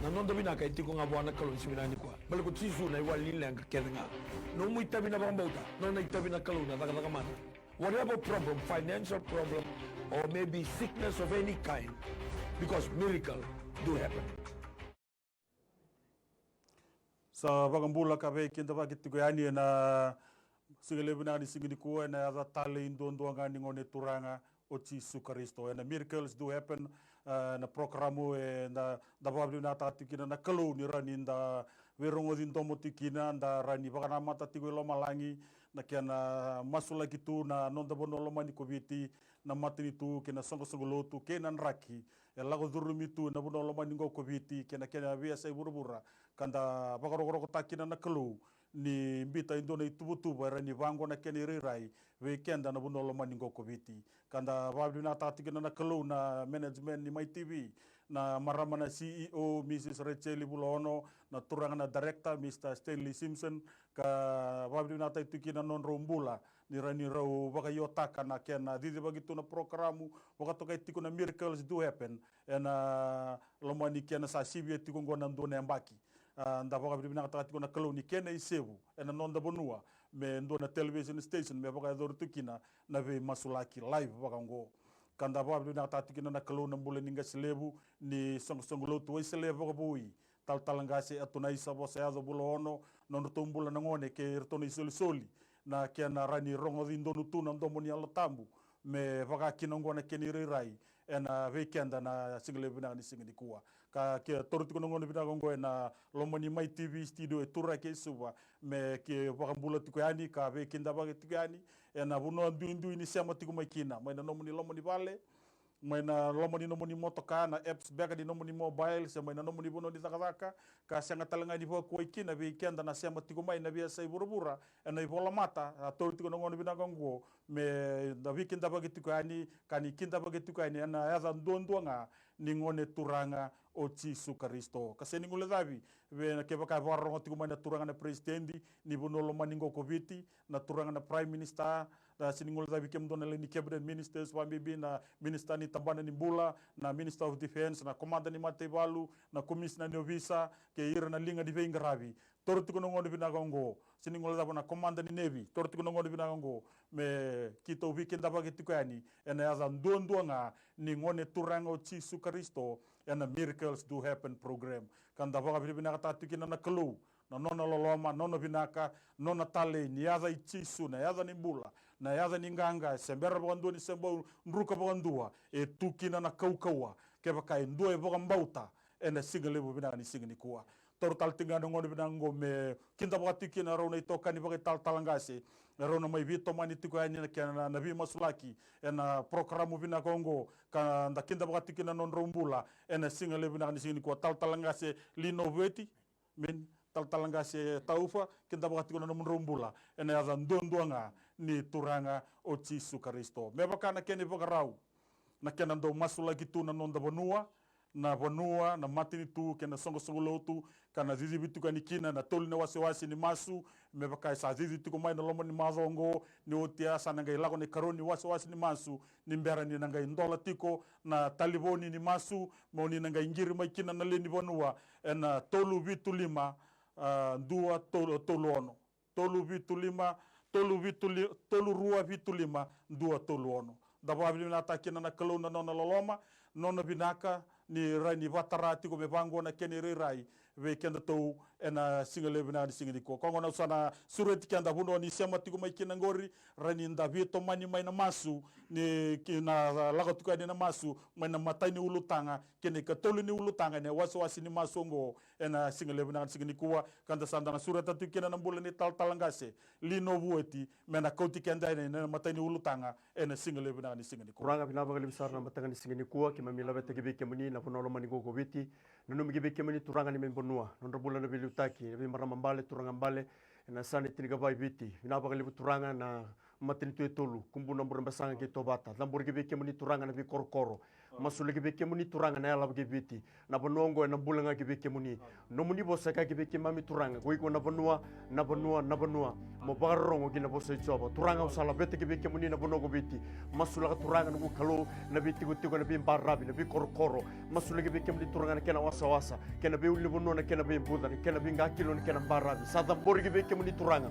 Na non davina ka iti ko nga buwan na kalon si minani ko. Balik ko tisu na iwalin lang ka kaya nga. No mo itabi na bang bauta. No na itabi na kalon na taka-takamana. Whatever problem, financial problem, or maybe sickness of any kind, because miracle do happen. Sa bagambula ka be kinda ba gitu yani na sigale bina ni sigini ko na ada tale indondo ngani ngone turanga o Jesu Kristo and miracles do happen na programo na da babli na tatikina na kalu ni rani da werongo din tomo tikina da rani bakana mata tigo lo malangi na kiana masula gitu na nonda bono lo mani kobiti na matini tu kena songo songo lotu kenan raki lago durumi tu na bono lo mani ngo kobiti kena via sai burubura kanda bakaro takina na kalu ni mbita indona itubutuba rani vango na keni rirai weekenda na bono lo mani ngo kobiti kanda babli na tatikina na kalu na management ni MaiTV na marama na CEO Mrs. Rachel Bulono na turanga na director Mr. Stanley Simpson ka babli na tatikina non rombula ni rani rau baka yotaka na kena didi bagitu na programu baka toka itiko na miracles do happen na lomani kena sa sibia tiko ngona ndone ambaki nda baka bibina kata tiko na kaloni kena isebu na nonda bonua me ndona television station me baka dor tukina na ve masulaki live baka ngo kanda baka bibina kata tiko na kalona mbule ninga selebu ni song lotu wa selebu baka bui talangase atuna isa bosa yazo bulono non tumbula ngone ke rtoni soli na kia na rani rongo dindo nutuna ndomo ni alatambu me waka kinongo na keni rirai na weekenda na single bina ni single kuwa ka kia toruti kono ngono bina gongo na lomoni MaiTV studio tura ke Suva me ke waka bula tiko yani ka weekenda waka tiko yani na buno ndu ni sema tiko maikina me na lomoni vale mai na lomoni nomoni motoka na apps beka di nomoni mobile se mai na nomoni bono di takataka ka sanga talanga di ho ko ikina weekend na sema tiko mai na biasa iburubura na ibola mata to tiko ngono bina gongo me da weekend ba gitu kani kani kinda ba gitu kani na ya ndondo nga ni ngone turanga o Jesu Kristo kaseni ngule davi we na ke baka warro tiko mai na turanga na presidendi ni bono lo maningo koviti na turanga na prime minister da siningol davi kem dona le ni cabinet ministers wa bibi na minister ni tambana ni bula na minister of defense na komanda ni MaiTV na commissioner ni visa ke ira na linga di venga ravi torti kono ngono bina gongo siningol davi na komanda ni navy torti kono ngono bina gongo me kito weekend ba gitu yani ena ya ndondo nga ni ngone turanga o Jesu Kristo and miracles do happen program kanda ba bina kata tikina na kelu na nona loloma nona binaka nona tale ni yaza ichisu na yaza ni bula na yaza ni nganga sembera bwandu ni sembo nruka bwandua tukina na kaukawa ke baka ndue bwambauta ena single bina ni single kuwa total tinga ngono bina ngome kinda bwatiki na rona itoka ni baka talangase na rona mai vito mani tiko yani na nabi masulaki ena programu bina kongo ka nda kinda bwatiki na non rombula ena single bina ni single kuwa talangase Lino Vueti min talangase Taufa kinda bakati kono mun rombula ena ya ndondoanga ni turanga o Jesu Kristo me bakana keni bakarau na kena ndo masula gitu na nonda bonua na matini tu kena songo lotu kana zizi bitu kani kina na tolina wasi ni masu me bakai sa zizi tu komai na lomo ni mazongo ni otia sana ngai lago ni karoni wasi ni masu ni mbera ni ngai ndola tiko na taliboni ni masu mo ni ngai ngiri mai kina na leni bonua ena tolu bitu lima dua tolu ono tolu vitu lima tolu rua vitu lima dua tolu ono daba bina takina na kalona nona loloma nona binaka ni rani vatarati ko me bango na keni rirai we kenda to ena single bina ni single ko kongo na sana sureti kenda buno ni sema tiko mai kina ngori rani nda vito mani mai na masu ni kina lago tuka ni na masu mai na matai ni ulutanga keni katolu ni ulutanga ne wasi ni masongo ena single bina ni single ko kanda sanda na sureta tu kina na mbula ni talangase Lino Vueti mena koti kenda ni na matai ni ulutanga ena single bina ni single ko kuranga bina bagali besar na matanga ni single ko kimamila bete gibike muni na ponolo mani go viti nunu migibike muni turanga ni membonua nondo bula na bilutaki vi maramambale turanga mbale na sani tiniga bai viti bina bagali turanga na matini tu tolu kumbu nombor mbasanga ke tobata lambur gibike muni turanga na vi korkoro masula ke beke muni turanga na ala ke biti na bonongo na bulanga ke beke muni no muni bosa ka ke beke mami turanga ko iko na bonua mo barongo ke na bosa choba turanga usala bete ke beke muni na bonongo biti masula ka turanga no kalo na biti ko tiko na bi barabi na bi korokoro masula ke beke muni turanga na kena wasa ke na bi uli bonona ke na bi buda ke na bi ngakilo ke na barabi sa tambori ke beke muni turanga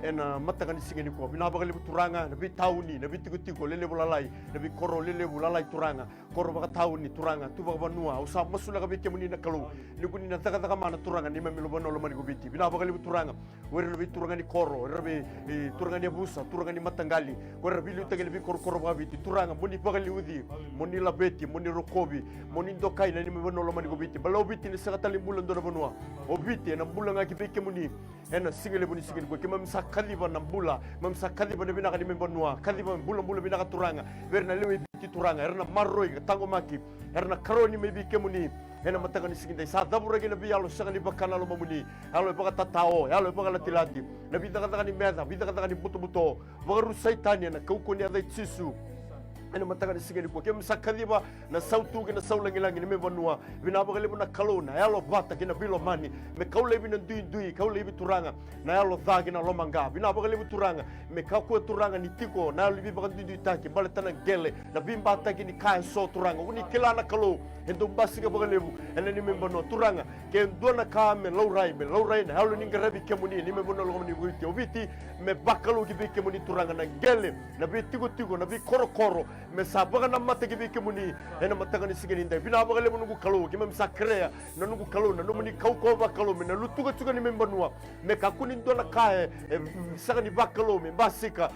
ena matangani singeni ko bina bagali turanga na bi tauni na bi tiko lele bulalai na bi koro lele bulalai turanga koro baka tauni turanga tu baka banua usa masula ka beke muni na kalu ni kuni na taka mana turanga ni mamilo bonolo mani ko biti bina bagali turanga wera na bi turanga ni koro wera bi turanga ni busa turanga ni matangali wera bi lutageli bi koro baka biti turanga muni bagali udi muni labeti muni rokobi muni ndokai na ni bonolo mani ko biti balo biti ni sakatali bulan do bonua o biti na bulanga ki beke muni ena singele buni singeni ko kema kadiba na mbula mamsa kadiba na binaka ni membonua kadiba mbula binaka turanga verna lewe biti turanga erna marroi tango maki erna karoni mebi kemuni ena matanga ni siginda sa dabura gina bi alo sagani bakana lo mamuni alo baka tatao alo baka latilati na bidaka ni meda bidaka ni buto baru saitani na kaukoni ada tsisu ena matanga ni sigeni ko kem sakadiba na sautu gina saulangilangi ni membonua binaba gale na kalona alo bata gina bilo mani me kaule bina dui kaule bi turanga na alo dha gina lomanga binaba gale turanga me kakua turanga ni tiko na alo bi baka dui taki baletana gele na bimba taki ni kai so turanga uni kilana kalo endo basiga bagalebu ena ni membono turanga ke ndona ka me laurai na alo ni ngarabi kemuni ni membono lo ni buiti obiti me bakalo gi bi kemuni turanga na gele na bi tiko na bi koro me sabaga na mata gibi kemuni ena mata ni sigeni ndai bina bagale mungu kalo kima msakrea na nungu kalo na nomuni kauko bakalo me na lutuga tuga ni membanua me kakuni ndona kae saka ni bakalo me basika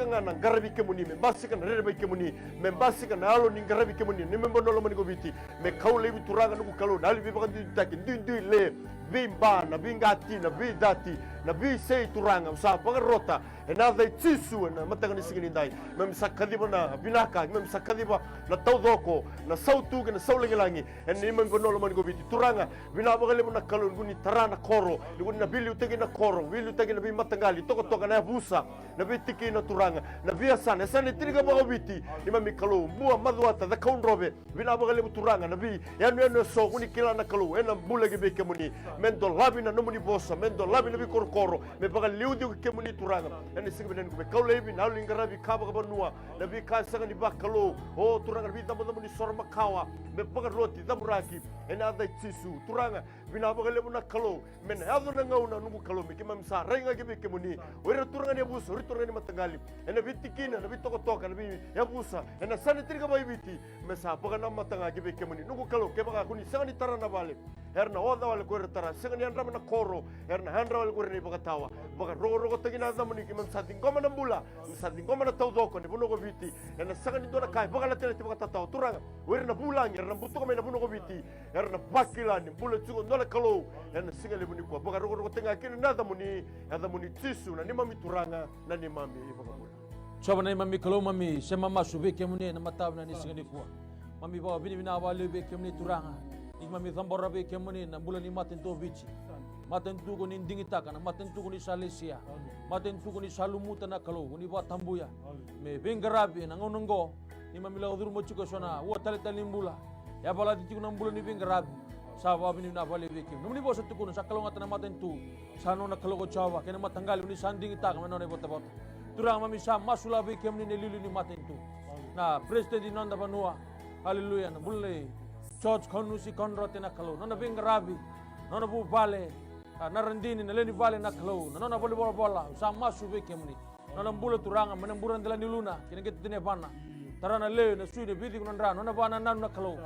ngana ngarabi kemuni me basika na rebe kemuni me basika na alo ni ngarabi kemuni ni membono lo manigo biti me kaule bi turanga nungu kalo na ali bi bagandi taki ndui le bimba na bingati na bidati na bi sei turanga sa bagarota ena dai tsisu na mata ni sigeni ndai me msakadiba na binaka me msakadiba na taudoko na sautu na saulangilangi eni mengono lo manigo biti turanga bina bagale na kalo nguni tarana koro nguni na bili utegi na koro bili utegi na bi matangali toko na busa na bitiki na turanga na biasa sana tiriga bago biti ni mami kalo mua madwata da kaunrobe bina bagale turanga na bi yanu so nguni kila na kalo ena bulagi be kemuni mendo labina no muni bosa mendo labina bi korkoro me bagal liudi kemuni turanga eni sigben ko be kaule bi na lingarabi kaba banua na bi ka sanga ni bakalo o turanga bi damo ni sorma kawa me bagal roti damuraki ena da tsisu turanga bina bagale na kalo men hado na ngauna nungu kalo me kema msa renga gibi kemuni wera turanga ni busa wera turanga ni matangali ena bitikina na bitoko na bi ya busa ena sana triga bai biti me sa bagana matanga gibi kemuni nungu kalo ke baga kuni sanga ni tarana bale herna oda wale ko tara sanga ni andra na koro herna handra wale ko ni bagatawa baga rogo tagina zamuni kema msa tingoma na mbula msa tingoma na taudoko ni buno go biti ena sanga ni dona kai baga la tele bagatawa turanga wera na bulangi herna butuko me na buno go biti herna bakila ni bula tsugo ndola kalo ena singa le buni ko baga rogo tenga kini nada muni tsisu na ni mami turanga na ni mami baga bula Soba na mami kalo mami sema masube kemuni na mataw na ni singa ni kuwa mami bawa bini bina wale be kemuni turanga ni mami thambora be kemuni na bula ni maten to bichi maten tu ko ni dingitaka na maten tu ko ni salesia maten tu ko ni salumuta na kalo ni ba tambuya me bengarabi na ngonongo ni mami la uduru mo chuko sona wa tale mbula ya bala di na mbula ni bengarabi sawa bini na wale be kemuni ni bosa tu ko sa kalo ngata na maten tu sano na kalo ko chawa kena matanggal ni sandingitaka na no bota turang mami sa masula be kemuni ne lilu ni maten tu na president di nanda banua haleluya na bulle George Konusi Konrote na kalo nona bengarabi nona bu vale na randini na leni vale na kalo nona bole bola sa masu be kemuni nona mbula turanga menamburan dela niluna kina get tine bana tarana le na suide bidi kunandra nona bana nanu na kalo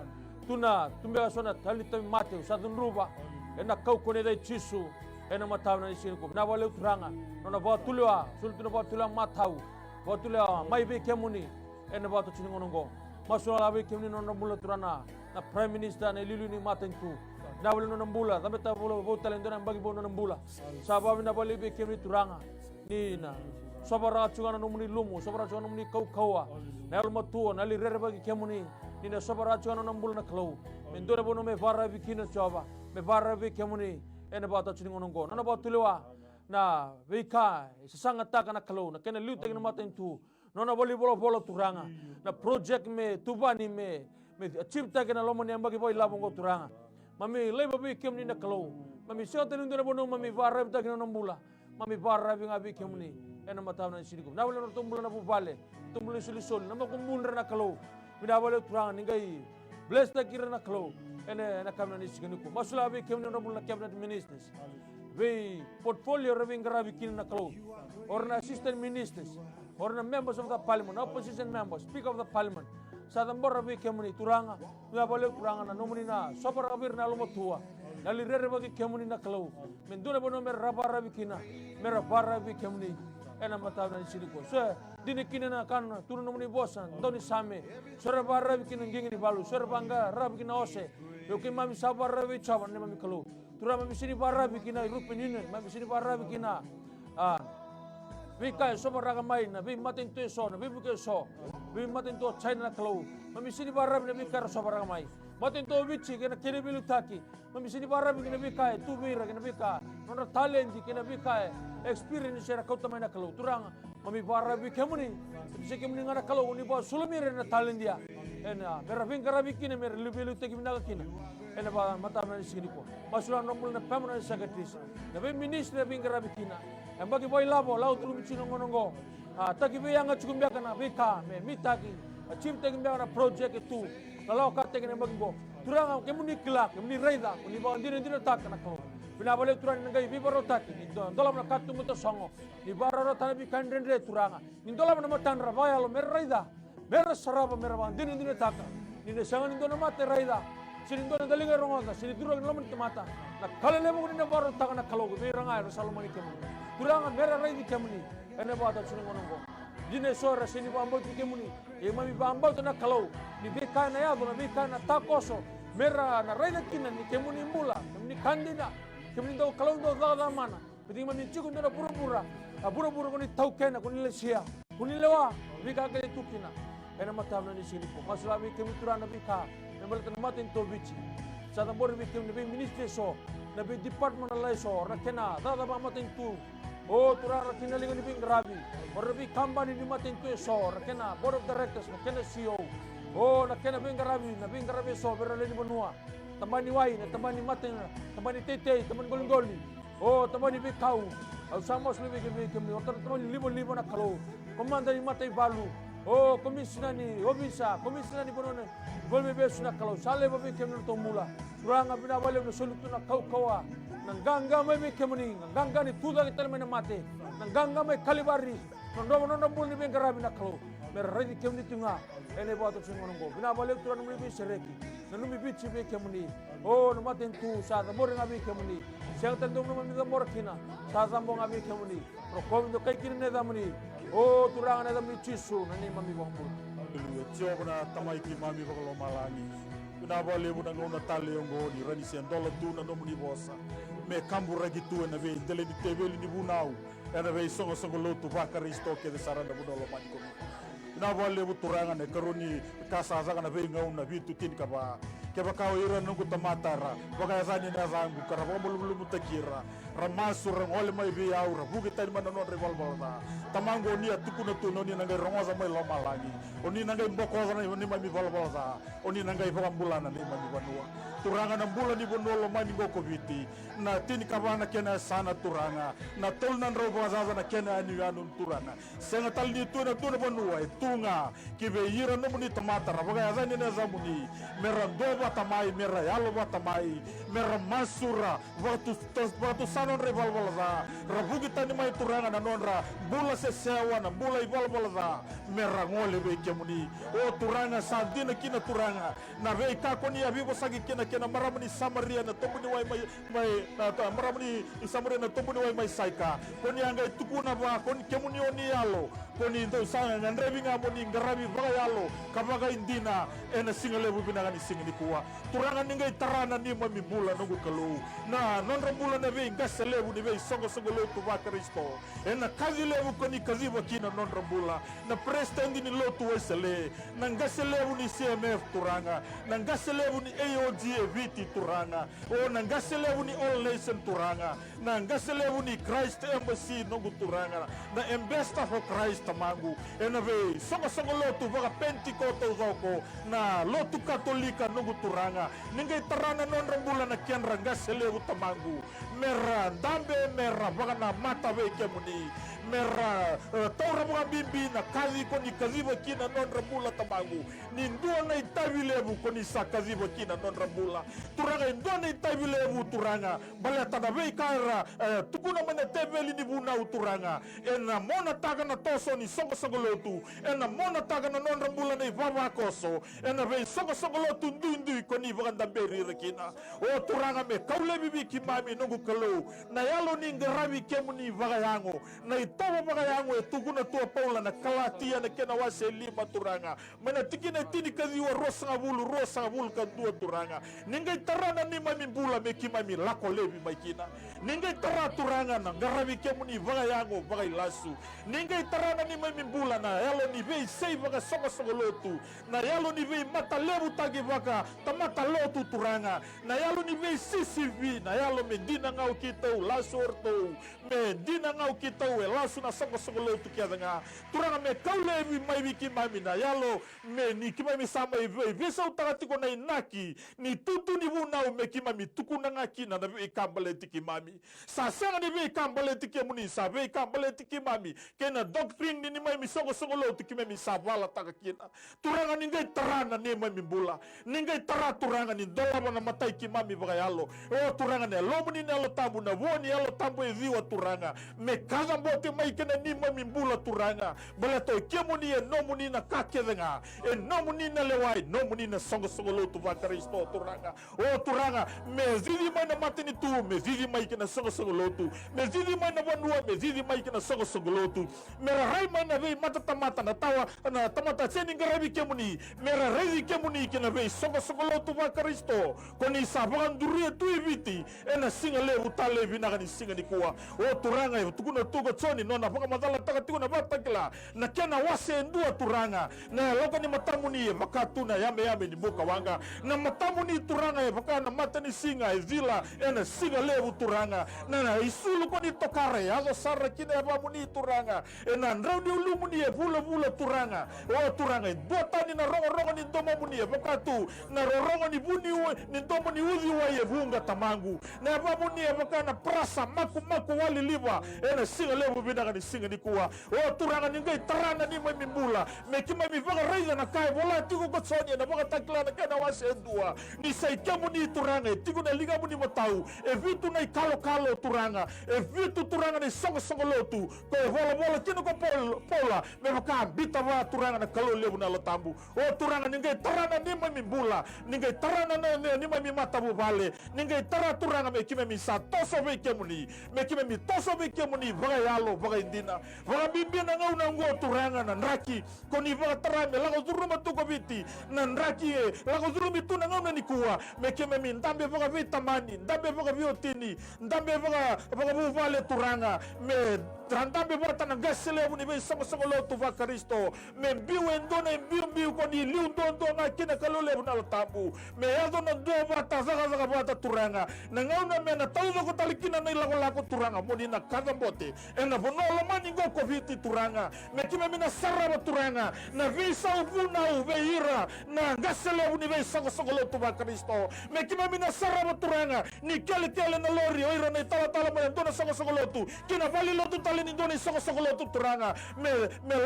tuna tumbe sona tali tami mate sa dunruba ena kau kone dai chisu ena mataw na isin ko na wale turanga nona ba tulwa sultuna ba tulwa matau ba tulwa mai be kemuni ena ba to chiningonongo masula be kemuni nona mbula turana na prime minister na lilu ni matentu na wala no nambula tabe ta bolo bo talento na bagi bo no nambula sababu na bali be kemi turanga ni na sabara chugana no muni lumu sabara chugana muni kawa na alma tu na li rere bagi kemuni ni na sabara chugana no nambula na klau mendora bo no me fara bi kina chaba me fara be kemuni ena ba ta chiningo nongo na ba tulewa na vika sesanga taka na klau na kena liu tagi na matentu nona boli bolo turanga na project me tubani me me chipta kena lomo ni ambagi boy labong ko turanga mami leba bi kem ni na kalau mami siota ni ndona bono mami varra ta kena nombula mami varra bi ngabi kem ni ena mataw na sinigo na wala tumbula na bubale tumbula solusyon na makumbulra na kalau binabale turanga ningai bless ta kira na kalau ene na kamna ni siginiko masula bi kem ni nombula cabinet ministers we portfolio raving grabi kin na kalau or na assistant ministers or na members of the parliament, opposition members, speaker of the parliament. Sa tambor rabi kemuni turanga, na balik turanga na nomuni na sobar rabir na lumotua. Nalirere bagi kemuni na kalau. Menduna bono mer rabi kina, mer rabi kemuni. Ena mataw na sini ko. So dini kina na kan turun nomuni bosan, doni same. Sora rabi kina ngingi ni balu, sora bangga rabi kina ose. Yoki mami sabar rabi chaban ne mami kalau. Turang mami sini rabi kina European Union, mami sini rabi kina. Vi kai so maraga mai na vi matin tu so na vi buke so vi matin tu China na kalau mami sini barab na vi kar so maraga mai matin tu vici kena kene bilu taki mami sini barab kena vi kai tu vi ra kena vi ka nona talent kena vi kai experience era kau tamai na kalau turang mami barab vi kemuni se kemuni ngara kalau uni ba sulumire na talent dia ena mera vi karabi kine mera bilu taki minaga kine ena ba mata na sini ko masulan nombul na permanent secretary na vi minister vi karabi kina yang bagi boy labo laut lu micino ngonongo taki be yang cukup biaka na beka me mitaki chim tagi biaka na project itu kalau kate kene bagi bo turang kemuni kelak kemuni raida uni ba ndine tak na ko bina bale turang ngai bi baro tak ni dolam na katu muto songo ni baro tan bi kandre turanga ni dolam na matan ra ba lo mer raida mer saraba mer ba ndine tak ni de sangan ni dona mate raida sini dona dalinga ronga sini turang lo men mata na kala lebo ni baro tak na kalau be ranga ro salomani kemuni kurangan merah rai di kemuni, ene bawa tak sunung nonggo. Jine sora sini bambal di kemuni, mami bambal tu nak kalau, ni beka na ya, tu na beka na takoso, merah na rai na kina ni kemuni mula, kemuni kandina, kemuni tahu kalau tu dah mana, jadi mami cukup tu na pura-pura kau ni tahu kena, kau ni lesia, kau ni lewa, beka kena tu kina, ene mata na ni sini ko, masalah beka kemuni turang na beka, membal tu matin tu bici, saat ambor beka kemuni ministry so, nabi department alai so, rakena, dah matin tu. Oh, turang rakina lingan ni rabi. Or bi company ni matin tu so, rakena board of directors, rakena CEO. Oh, nakena bing rabi so, berale ni benua. Tamani wai, tamani matin, tamani tete, tamani golingoli. Oh, tamani bi kau. Au samos lebih kemi, otor tamani libo nak kalau. Komanda ni matai balu. Oh, komisioner ni, obisa, komisioner ni benua. Boleh besu nak kalau. Sale babi kemi tu mula. Turang abina balik solutu nak kau. Nanggangga mai be kemuni nanggangga ni tuda kita mena mate nanggangga mai kalibari nondo bul ni bengarabi nakalo meradi kemuni tunga ene bato singonongo bina balik turan mi be sereki nanu mi bichi be kemuni oh no maten tu sa mor ngabi kemuni siang tendung no mi mor kina sa zambo ngabi kemuni prokom do kai kini ne damuni oh turang ne dami chisu nani mami bongbu Jobna tamai ki mami bakalo malangi na bale bu nang ona tale ngo ni rani sen dola tu na no muni bosa me kambu ragi tu na ve dele ni tebeli ni bunau na ve songo lotu bakar istoke de saranda bu dolo mani ko na bale bu turanga ne karuni kasa zaga na ve ngau na bitu tin ka ba ke ba ka ira no ku tamatara baka zani na zangu karabo bulu mutakira ramasu rangole mai bi aura bu kita mana no revolver na tamango ni atuku na tu no ni nangai rongoza mai loma lagi oni nangai mboko za ni mai volvo za oni nangai pangambulana ni mai banua turanga na bulan ni bonolo mai ngoko biti na tini kabana kena sana turanga na tolnan robo za na kena ani anu turanga senga tal ni tu na bonua tunga kibe ira no muni tamatara baka zani na zamuni merando tamai mera yalo tamai mera masura waktu sanon revolver za rabu kita ni mai turanga na nonra bula sesewa na bula ivolver za mera ngole be kemuni o turanga sandina kina turanga na be ka koni abibo sagi kina maramani samaria na tobuni wai mai maramani samaria na tobuni wai mai saika koni anga tukuna ba koni kemuni oni yalo koni ndo sanga ngandrebi ngamoni ngarabi ba yalo kabaga indina ena singale bubina ni singini kuwa Taufa turanga ningai tarana ni mami bula nungu kalu na nonra bula na vei ngase levu ni vei songo lotu va Kristo ena kazi levu koni kazi vakina nonra bula na prestendi ni lotu wesele na ngase levu ni CMF turanga na ngase levu ni AOG Vueti turanga o na ngase levu ni All Nation turanga na ngase levu ni Christ Emosi nungu turanga na Ambassador for Christ tamangu ena vei songo lotu vaga Pentecost zoko na lotu katolika nungu turanga ningai tarana nonra bula na kianra ngase levu tamangu mera dambe mera vaga na mata vei kemuni mera taura mga bimbi na kazi ko ni kaziva kina nonra bula tamangu ni ndua na itavi levu ko ni sa kaziva kina nonra bula turanga ndua na itavi levu turanga baleta na vei kaira tukuna mana teveli ni buna uturanga ena mona taga na toso ni songo lotu ena mona taga na nonra bula na ivava koso ena vei songo lotu ndui ko ni vaganda beri rekina o turanga me kaule bibi kimami nungu kalu na yalo ni ngaravi kemuni vagayango na itawa vagayango tukuna tua paula na kalatia na kena wase lima turanga mana tikina tini kaziwa rosa ngabulu kadua turanga ningai tarana ni mami bula me kimami lako levi maikina ningai tara turanga na ngaravi kemuni vagayango vagailasu ningai tarana ni mami bula na yalo ni vei sei vaga songo lotu na yalo ni vei mata levu tagi vaga tamata lotu turanga na yalo ni vei CCV na yalo me dina ngau kitau lasu ortou me dina ngau kitau lasu na songo lotu kiadanga turanga me kaulevi mai wiki mami na yalo me ni kimami sama vesa utagatiko na inaki ni tutu ni vunau me kimami tukuna ngakina na vei kambale tiki mami sasanga ni vei kambale tiki muni sa vei kambale tiki mami kena doctrine ni mai songo lotu kimami savala takakina turanga ningai tarana ni mami bula ningai tara turanga ni dolaba na matai kimami bagayalo o turanga ne lomuni ne alo tambu na voni alo tambu eviwa turanga me kaza mbote mai kena ni mami bula turanga balato kemuni e nomuni na kakedenga e nomuni na lewai nomuni na songo lotu va Kristo turanga o turanga me zizi mai na matini tu me zizi mai kena songo lotu me zizi mai na vanua me zizi mai kena songo lotu mera rai mai na vei mata tamata na tawa na tamata seni ngarabi kemuni mera rezi kemuni kena vei songo lotu va Kristo koni sabagan duria tu eviti ena singa levu talevi na ni singa ni kuwa o turanga e tukuna tugo tsoni nona paka madala taka tukuna batakila na kena wase ndua turanga na loko ni matamuni e makatuna yame ni boka wanga na matamuni turanga e paka na matani singa e vila ena singa levu turanga na isulu koni tokare azo sarra kina ba muni turanga ena ndrauni ulumuni e vula turanga o turanga e botani na rongo ni ndomo muni e paka tu na rongo ni buni ni ndomo ni uzi wa ye vunga tamangu na ba muni e paka na prasa maku wali liva ena singa levu bidanga ni singa ni kuwa o turanga ni ngai tarana ni mai mimbula me kima mi vaga reiza na kai vola tigo kotsoni na vaga takla na kana wase ndua ni sai kemu ni turanga tigo na liga muni matau e vitu na kalo turanga e vitu turanga ni songo lotu ko vola kino ko pola me vaka bita va turanga na kalo levu na lotambu o turanga ni ngai tarana ni mai mimbula ni ngai tarana ni mai matabu vale ni ngai tara turanga me kima mi sa toso ve kemuni me kima mi toso ve kemuni vaga yalo vaga indina vaga bimbina ngau na ngo turanga na nraki koni vaga tarame lago zuruma tuko viti na nraki lago zurumi tu na ngau na nikua me kima mi ndambe vaga vitamani ndambe vaga viotini ndambe vaga vuvale turanga me trandambe vorta na gaselevu ni ve songo lotu va Kristo me mbiu endona mbiu koni liu ndo na kina kalolevu na lotabu me yado na ndo vata zaga vata turanga na ngau na me na tauza ko talikina na lago turanga moni na kaza mbote ena vonolo mani ngo koviti turanga me kima mina saraba turanga na visa uvuna uveira na gaselevu ni ve songo lotu va Kristo me kima mina saraba turanga ni kele na lori oira na tala mo ndona songo lotu kina vali lotu tali ni ndona songo lotu turanga me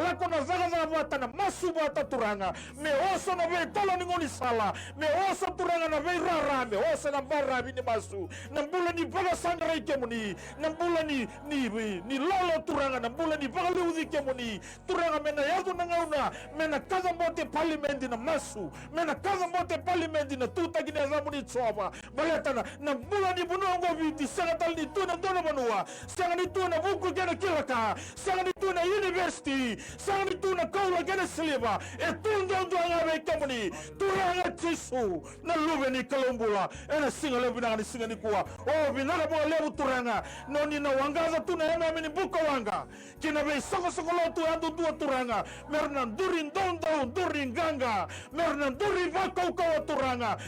lako na zaga vata na masuba ta turanga me oso na ve tolo ni ngoni sala me oso turanga na ve rara me oso na barra ni masu na mbula ni baga sandra ikemuni na mbula ni lolo turanga na mbula ni baga leudi kemuni turanga mena yadu na ngauna mena kaza mbote parliament na masu mena kaza mbote parliament na tuta gine zamuni tsoba baleta na mbula ni bunongo viti sanga tal ni tuna ndona banua sanga ni tuna vuku kena kilaka sanga ni tuna university sanga ni tuna kaula kena siliba tunda be kamuni turanga tisu na lube ni kalombula ena singa lebu na singa ni kuwa binaka bo lebu turanga no ni na wangaza tuna ena mini buka wanga kina be soko lotu andu tua turanga merna durin dondo durin ganga merna duri vako kawa turanga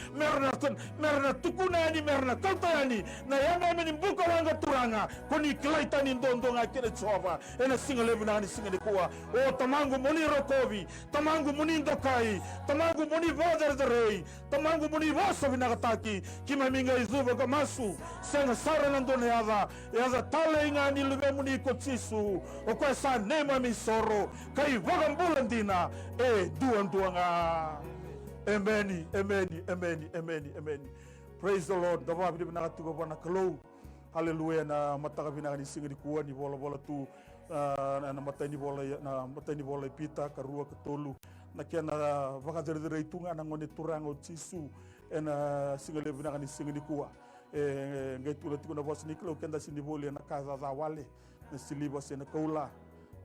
merna tukuna ni merna kalta ni na yanga mini buka wanga turanga koni klaita ni dondo nga kene tsova ena singa lebu na singa ni kuwa tamangu muni rokovi tamangu muni ndokai tamangu muni vader rei tamangu muni vaso vinakataki kima minga izuva kamasu senga sara nandone yaza tale inga ni lume muni kotsisu okwa sa nema misoro kai vagambulandina duanga amen. Praise the Lord. Dawa bidi binakatuko bwana kalau. Hallelujah na mataka binakani singiri kuwa ni bola tu na matani bola pita karua ketolu na kiana vakadere itunga na ngone turango tisu ena singale binakani singiri kuwa ngai tula tikuna bos niklo kenda sindiboli na kaza za wale na siliba sena kaula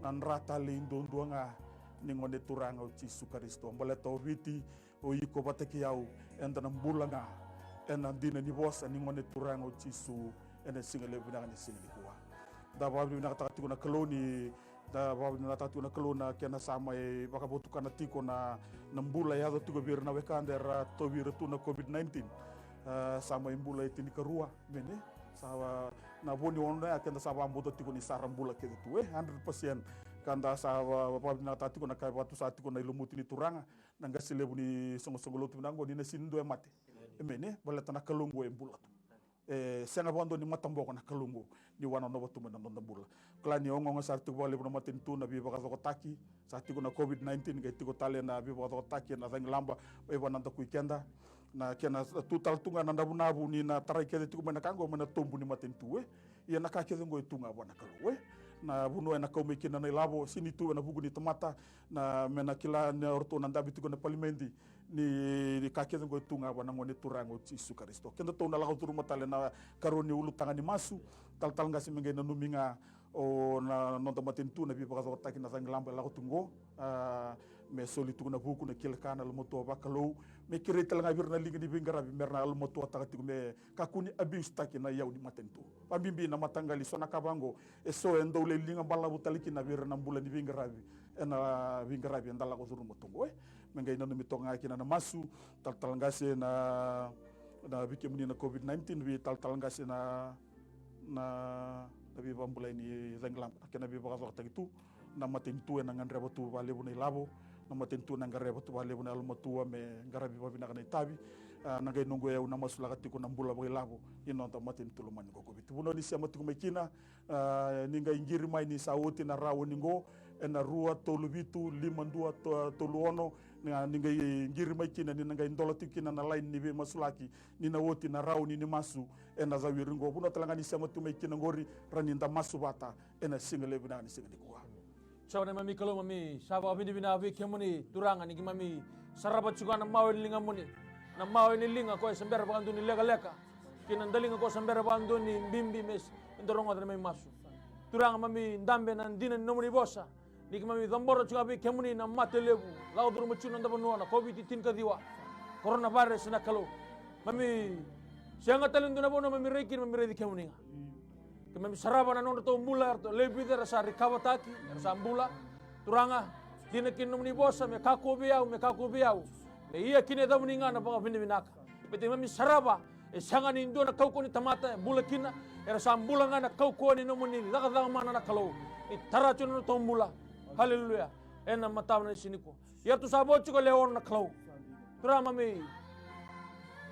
na nrata lindonduanga ni ngone turango tisu Kristo mbaleta Vueti o iko bateki yau enda na mbulanga ena dina ni bosa ni ngone turango tisu ena singale binakani singiri kuwa da babi binakatatu na koloni da babi binakatatu na kolona kena sama bakabotuka na tiko na mbula ya tuko bir na wekandera to bir tu na COVID-19 sama mbula itini karua mene sawa na boni onda kenda sawa mboto tiko ni sarambula ketu 100% kanda sawa babi binakatatu na kai watu sa tiko na ilumuti ni turanga na ngasilebu ni songo tu nango ni sindo mate mene balata na kalungu mbula senga bondo ni matamboko na kalungu ni wana no batu na ndambula klani ongo sartu bole na matentu na biba ka taki sartu na COVID-19 ga tiko tale na biba ka taki na lamba e wana nda kuikenda na kena total tunga na ndabunabu ni na tarai kede tiko mena kango mena tombu ni matentu ia na ka kede ngo tunga wana kalu na bunu na kaume kina na labo sini tu na bugu ni tomata na mena kila na orto na ndabi tiko na parliamenti ni kake ngo tunga wana ngone turango Yesu Kristo kenda to na lago turu matale na karoni ulu tangani masu tal ngasi menge na numinga o na nonta matentu na biba ka taki na zanglamba lago tungo me soli tu na buku na kilkana lo moto bakalo me kireta nga birna lingi di bingarabi merna lo moto takati me kakuni abuse taki na yaudi matentu pambimbi na matangali sona kabango eso endo le linga balabu taliki na birna mbula di bingarabi ena bingarabi ndala ko turu motongo mengai nanu mitonga kina na masu tal ngase na bikemuni na COVID-19 bi tal ngase na bi bambula ni zanglam kena bi baka wakta gitu na matentu na ngandre batu bale bune labo na matentu na ngare batu bale bune almatua me ngarabi babina kana tabi na ngai nongo ya una masu lagati ko na mbula bale labo ino ta matentu lo mani ko bitu buno ni sia matu mekina ni ngai ngiri mai ni sawoti na rawo ningo ena rua tolu bitu limandua tolu ono ni ngai ngiri mai kina ni ngai ndolati kina na lain ni be masulaki ni na woti na rawo ni masu ena zawiringo buno talanga ni sia matu mekina ngori rani nda masu bata ena singale bina ni singale kuwa Sawana mami kalau mami saba bini bina avi kemuni turanga ni mami sarabat juga na mawe linga muni na mawe ni linga ko sembera bandu ni leka kina ndalinga ko sembera bandu ni bimbi mes ndoronga na mami masu turanga mami ndambe na ndina nomuni bosa ni mami zamboro juga avi kemuni na matelebu lau duru machuna ndabano na COVID-19 kadiwa coronavirus na kalau mami sianga talendu na bono mami reiki mami redi kemuni kami saraba na nono to mula to lebi dera sa rikawataki sa mbula turanga dina kinum ni bosa me kakubiau me iya kine da muninga na banga bini binaka pete mami saraba sanga ni ndo na kauko ni tamata bula kina era sa mbula nga na kauko ni no muni daga daga mana na kalau taracho no to mbula haleluya ena mataw na siniko ya tu sabo chiko leon na kalau turanga mami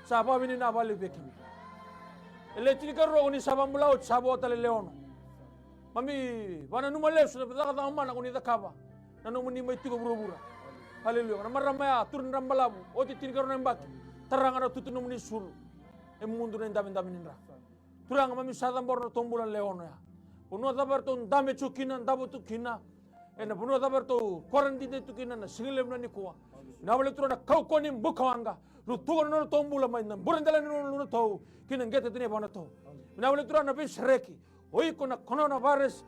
saba bini na bali bekimi Electric ro ni sabang mulaut sabo tale leono. Mami wana numale sudah betaka tama na kuni dakaba. Nanu muni mai tigo buru-buru. Haleluya. Na maramaya turun rambalabu. Oti tin karo nembaki. Terang ada tutu muni sulu. Emundu na ndami nindra. Turang mami sadam borno tombulan leono ya. Puno dabar to ndame chukina ndabo tukina. Ena puno dabar to quarantine tukina na singilem na nikwa. Na wale turun na kaukoni mbukawanga. Lutugan no tombula main burandala no tau kinan gete tene bana tau na wale turana be shreki Oi kona coronavirus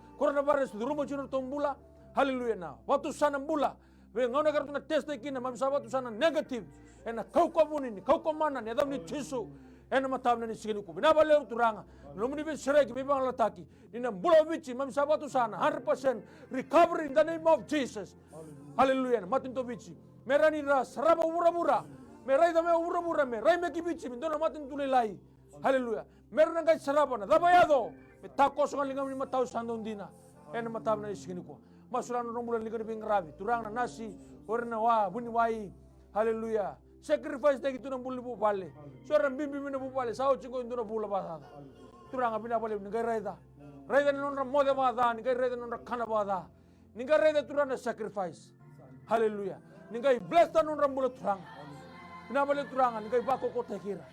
durumo chino tombula. Haleluya na. Watu sana mbula. We ngona kartu na test kina mamsa watu sana negative. Ena kau komuni, kau komana ni adam ni chisu. Ena matamna ni sigini ku. Bina bale turanga. Nomuni be shreki be bang lataki. Nina mbula vichi mamsa watu sana 100% recovery in the name of Jesus. Haleluya na matin to vichi. Merani ra saraba ura. Merai da me ura merai me kibichi mindona matin tulelai. Haleluya. Merana kai saraba na dabayado. Me takos ngal lingam ni matau sandondina. Ena matamna ni sigini ku. Masulano rombula ligani bingarabi. Turanga nasi orna wa buni wai. Haleluya. Sacrifice tagi tu nambul bu pale. Seorang bimbi mina bu pale. Sao cingko induna bula basada. Turanga bina pale ningai raida. Raida nonra mode bada. Ningai raida nonra kana bada. Ningai raida turanga sacrifice. Haleluya. Ningai bless ta nonra bula turanga. Bina pale turanga ningai bako ko tekira.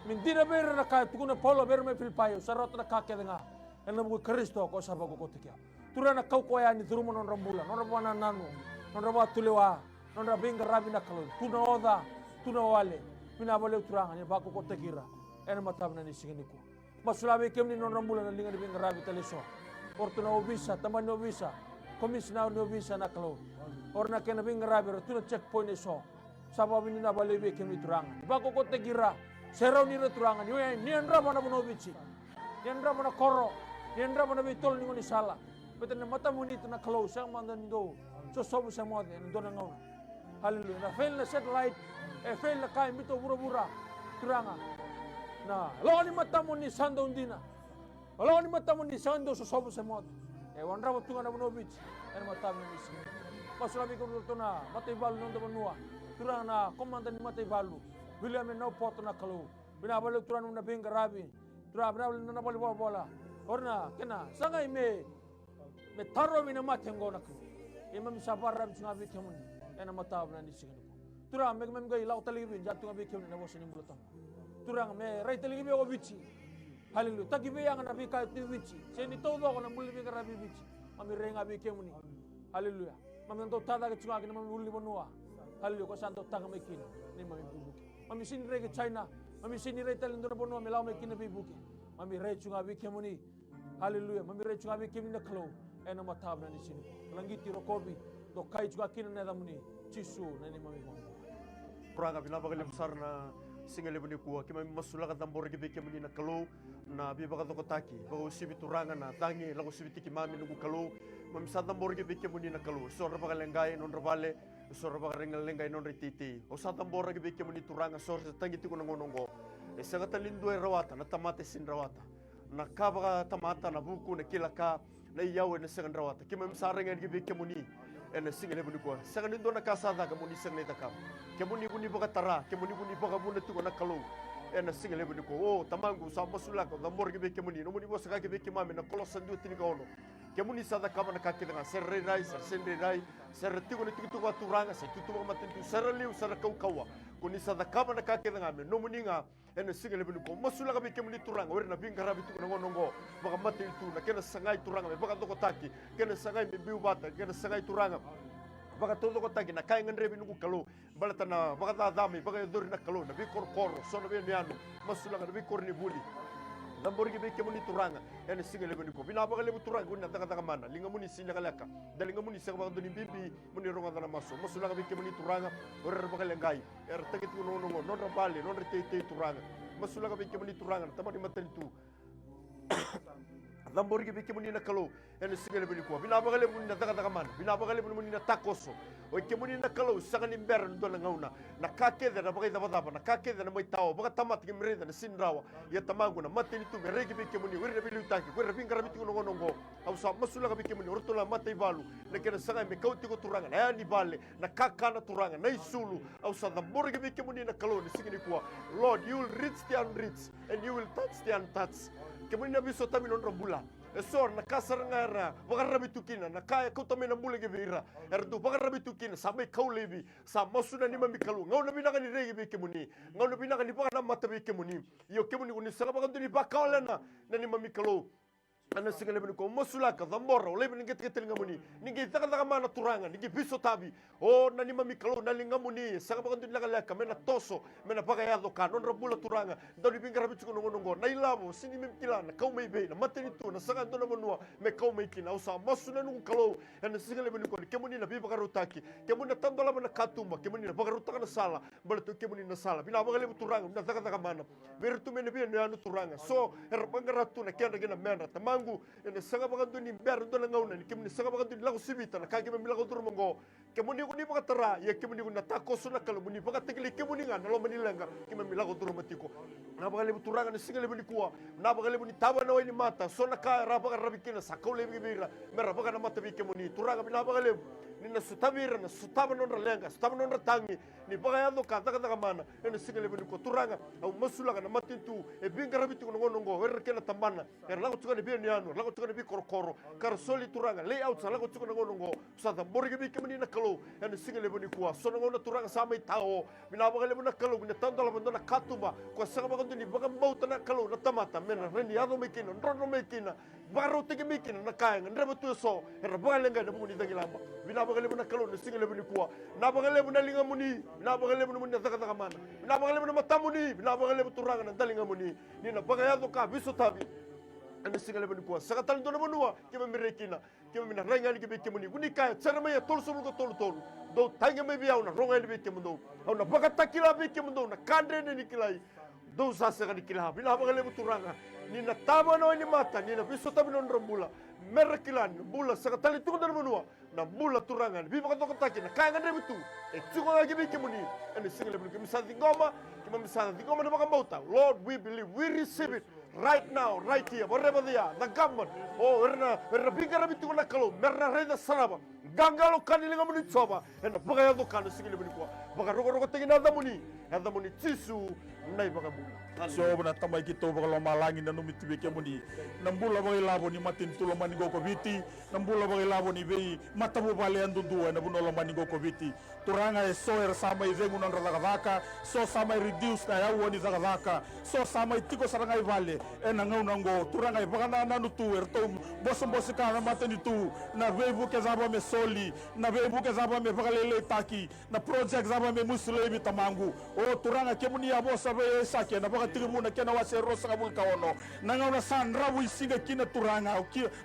Mindina bere na kaya tukuna Paulo bere me Filipayo. Sarot na kake denga. Ena bu Kristo ko sabako ko tekia. Turana kau koya ni turumo nonra bula. Nonra bana nanu. Nonra ba tulewa. Nonra binga rabi na kalon. Tuna oda, tuna wale. Mina bale turanga ni bako ko tekira. Ena matabna ni sigini ko. Masulabe kemni nonra bula na linga ni binga rabi teleso. Ortuna obisa, tamani obisa. Komisina ni obisa na kalon. Orna kena binga rabi tuna checkpoint eso. Sababu ni na bale be kemni turanga. Bako ko tekira. Serau ni re turanga ni andra bana bonovici. Ni andra bana koro. Ni andra bana bitol ni ngoni sala. Betul mata muni tu nak close yang mandan do. So sobu semua ni dona ngau. Haleluya. Na fail na satellite, fail na kai mito bura turanga. Na lo ni mata muni sando undina. Lo ni mata muni sando so sobu semua. Wandra waktu ngana bonovic. Mata muni sini. Masulabi ko na mata ibalu nondo benua. Turanga na komandan ni mata ibalu. Viliame no poto na kalu. Bina balik turang na bingga rabi. Turang bina balik na balik bola. Orna kena sangai me taro mina matengo na kalu. Imam sabar rabi tunga bikemuni. Ena mata bina ni sigini ko. Turang me gai lau talibin jatu ngabi kemuni na bosin imbulotong. Turang me rai talibi o bici. Haleluya. Takibe yang na bika tu bici. Seni todo ko na buli bingga rabi bici. Mami renga bikemuni. Haleluya. Mami ndo tada ke tunga kena mami buli bonua. Haleluya ko santo tanga mekin. Ni mami bubuki. Mami sini rege China, mami sini rege talendo na bono melau me kina bibuke. Mami rege chunga bikemuni. Haleluya. Mami rege chunga bikemuni na klo. Ena matab na ni sini. Langiti rokobi do kai chunga kina na damuni. Chisu na ni mami mo. Pranga binabagale besar na singale buni kuwa kima masula ka tambor ke bikemuni na klo na bibaga to kotaki. Bago sibi turanga na tangi lago sibi tiki mami nugu klo. Mami sa tambor ke bikemuni na klo. So rabagale ngai non rabale. Sora baka rengal non rititi. O sa tambora ke beke muni turanga sor sa tangi tiko ngonongo. E sa kata lindo e rawata na tamate sin rawata. Na kabaka tamata na buku na kilaka na iyawe na sengan rawata. Kima msarenga ke beke muni e na singale buni kwa. Sengan lindo na kasada ka muni sengan ita kam. Ke muni baka tara, ke muni baka muna tiko na kalau. E na singale buni kwa. Oh tamangu sa masulaka tambora ke beke muni. No muni bosa ka ke beke mami na kolosan du tinika ono. Kemuni sada kama na kaki dengan serre rai, serre rai, serre tigo ni tigo tuwa turanga, se tu tuwa matentu serre liu serre kau kawa. Kuni sada kama na kaki dengan me, no muninga, ene singa lebih nuko. Masula kabi kemuni turanga, ori na binga rabi tuwa ngonongo, baka mati itu, na kena sangai turanga, baka toko taki, kena sangai biu bata, kena sangai turanga. Baka toko taki, na kaya ngan rebi nuko kalau, balata na baka tadami, baka yodori na kalau, na bikor koro, so na bianu, masula kabi bikor ni buli. Dambor ke beke muni turanga ene singa lebe niko bina baka lebe turanga kunna taka mana linga muni singa kalaka dalinga muni sega baka doni bibi muni ronga dana maso masula beke muni turanga ore baka lengai er takit kuno no non rabale non rete turanga masula beke muni turanga tamani mataritu dambor ke beke muni na kalau ene singa lebe niko bina baka lebe muni taka mana bina baka lebe muni na takoso o ke muni na kalau sanga ni ber ndo na ngauna na kakeda na baka daba na kakeda na maitao baka tamat ke mreda na sinrawa ya tamangu na mateni tu merege beke muni wera bilu taki wera binga rabiti no ngonongo au sa masula beke muni ortola matai balu na kena sanga me kauti ko turanga na ni bale na kakana turanga na isulu au sa dambor ke beke muni na kalau ni singini kwa Lord you will reach the unreached and you will touch the untouched ke muni na biso tami non rambula esor na kasar ngara baka rabitu kina na kaya kau tami na bule ke vira ertu baka rabitu kina sampai kau lebi sa masuna ni mami kalu ngau na binaka ni rege beke muni ngau na binaka ni baka na mata beke muni yo ke muni kuni sanga baka ni baka olena na ni mami kalu ana singale bani ko mosulaka zambora ole bani get ketel ngamuni ningi taka mana turanga ningi biso tabi o nani mami kalo nali ngamuni sanga bakandu nagala kamena toso mena pagayado ka non rabula turanga dali bingara bitu ngongo na ilabo sini memkilana kau mai be na mateni tu na sanga dona bonua me kau mai kina usa masuna nu kalo ana singale bani ko kemuni na biba karutaki kemuni tandola mana katuma kemuni na bagarutaka na sala balatu kemuni na sala bina bagale turanga na taka mana bertu mena bi na turanga so erbangaratu na kenda gena mena tamangu ene sanga bagandu ni ber do la ngauna ni kemni sanga bagandu la ko sibita na kage me la ko turmongo kemuni ko ni bakatara ya kemuni ko natako suna kala muni bakatekli kemuni ngana lo manilanga kemmi la ko turmatiko na bagale buturanga ni singale buni kuwa na bagale buni taba na ni mata sona ka raba rabikina sakole bibira mera bagana mata bi kemuni turanga bina bagale ni na sutabira na sutaba non lenga sutaba non tangi ni bagayando ka taka mana ene singale buni ko turanga au masulaga na matintu e bingara bitu ngongo erkena tambana la ko tukane bi ni lago tukane bi korokoro kar soli turanga layout sa lago tukane ngongo sa da borge bi kemni na kalo ene singale buni kuwa sona ngona turanga sa mai tao bina bagale buna kalo bina tandola bana katuma ko sa bagandu ni bagam bauta na kalo na tamata mena reni ado mekina nrono mekina baro tege mekina na kaya ngre betu so era bagale ngada buni dagilamba bina bagale buna kalo na singale buni kuwa na bagale buna linga muni na bagale buna mun taka mana na bagale buna matamuni bina bagale turanga na dalinga muni ni na bagayado ka biso tabi ane singale bani kuwa saka tal dona bonua kema mirekina kema mina rangani ke beke muni kuni kaya tsara maya tol sulu ko tol do tanga me biya una ronga ni beke mundo una baka takila beke mundo na kandre ni kilai do sa saka ni kilha bila bagale buturanga ni na tama no ni mata ni na biso tabi non rombula merkilan bula saka tal tu dona bonua na bula turanga bi baka to takina kaya ngandre bitu e tsuko ga beke muni ane singale bani kema sa ngoma kema misala ngoma na baka bauta Lord we believe we receive it right now, right here, wherever they are, the government, erna bigara bitu na kalo, merna reda saraba, gangalo kanilinga muni tsoba, ena bagaya do kana singile muni kwa, bagarogo tegina da muni tisu, nai bagabula. So bana tamai kito bagalo malangi na numiti beke muni, nambula bagai labo ni matin tulo mani goko viti, nambula bagai labo ni bei matabu bale andundua na bunola mani goko viti, turanga e so era sama i vengu na radaka, so sama i reduce na yawo ni radaka, so sama i tiko saranga i vale. Ena ngaunango turanga ibagana nanu tu erto bosom kana matani tu na vebu ke zaba me soli na vebu ke zaba me bagalele taki na project zaba me muslebi tamangu o turanga kemuni ya bosa be sake na baga tigimu na kena wase rosa kabul kaono na ngauna san rabu isinga kina turanga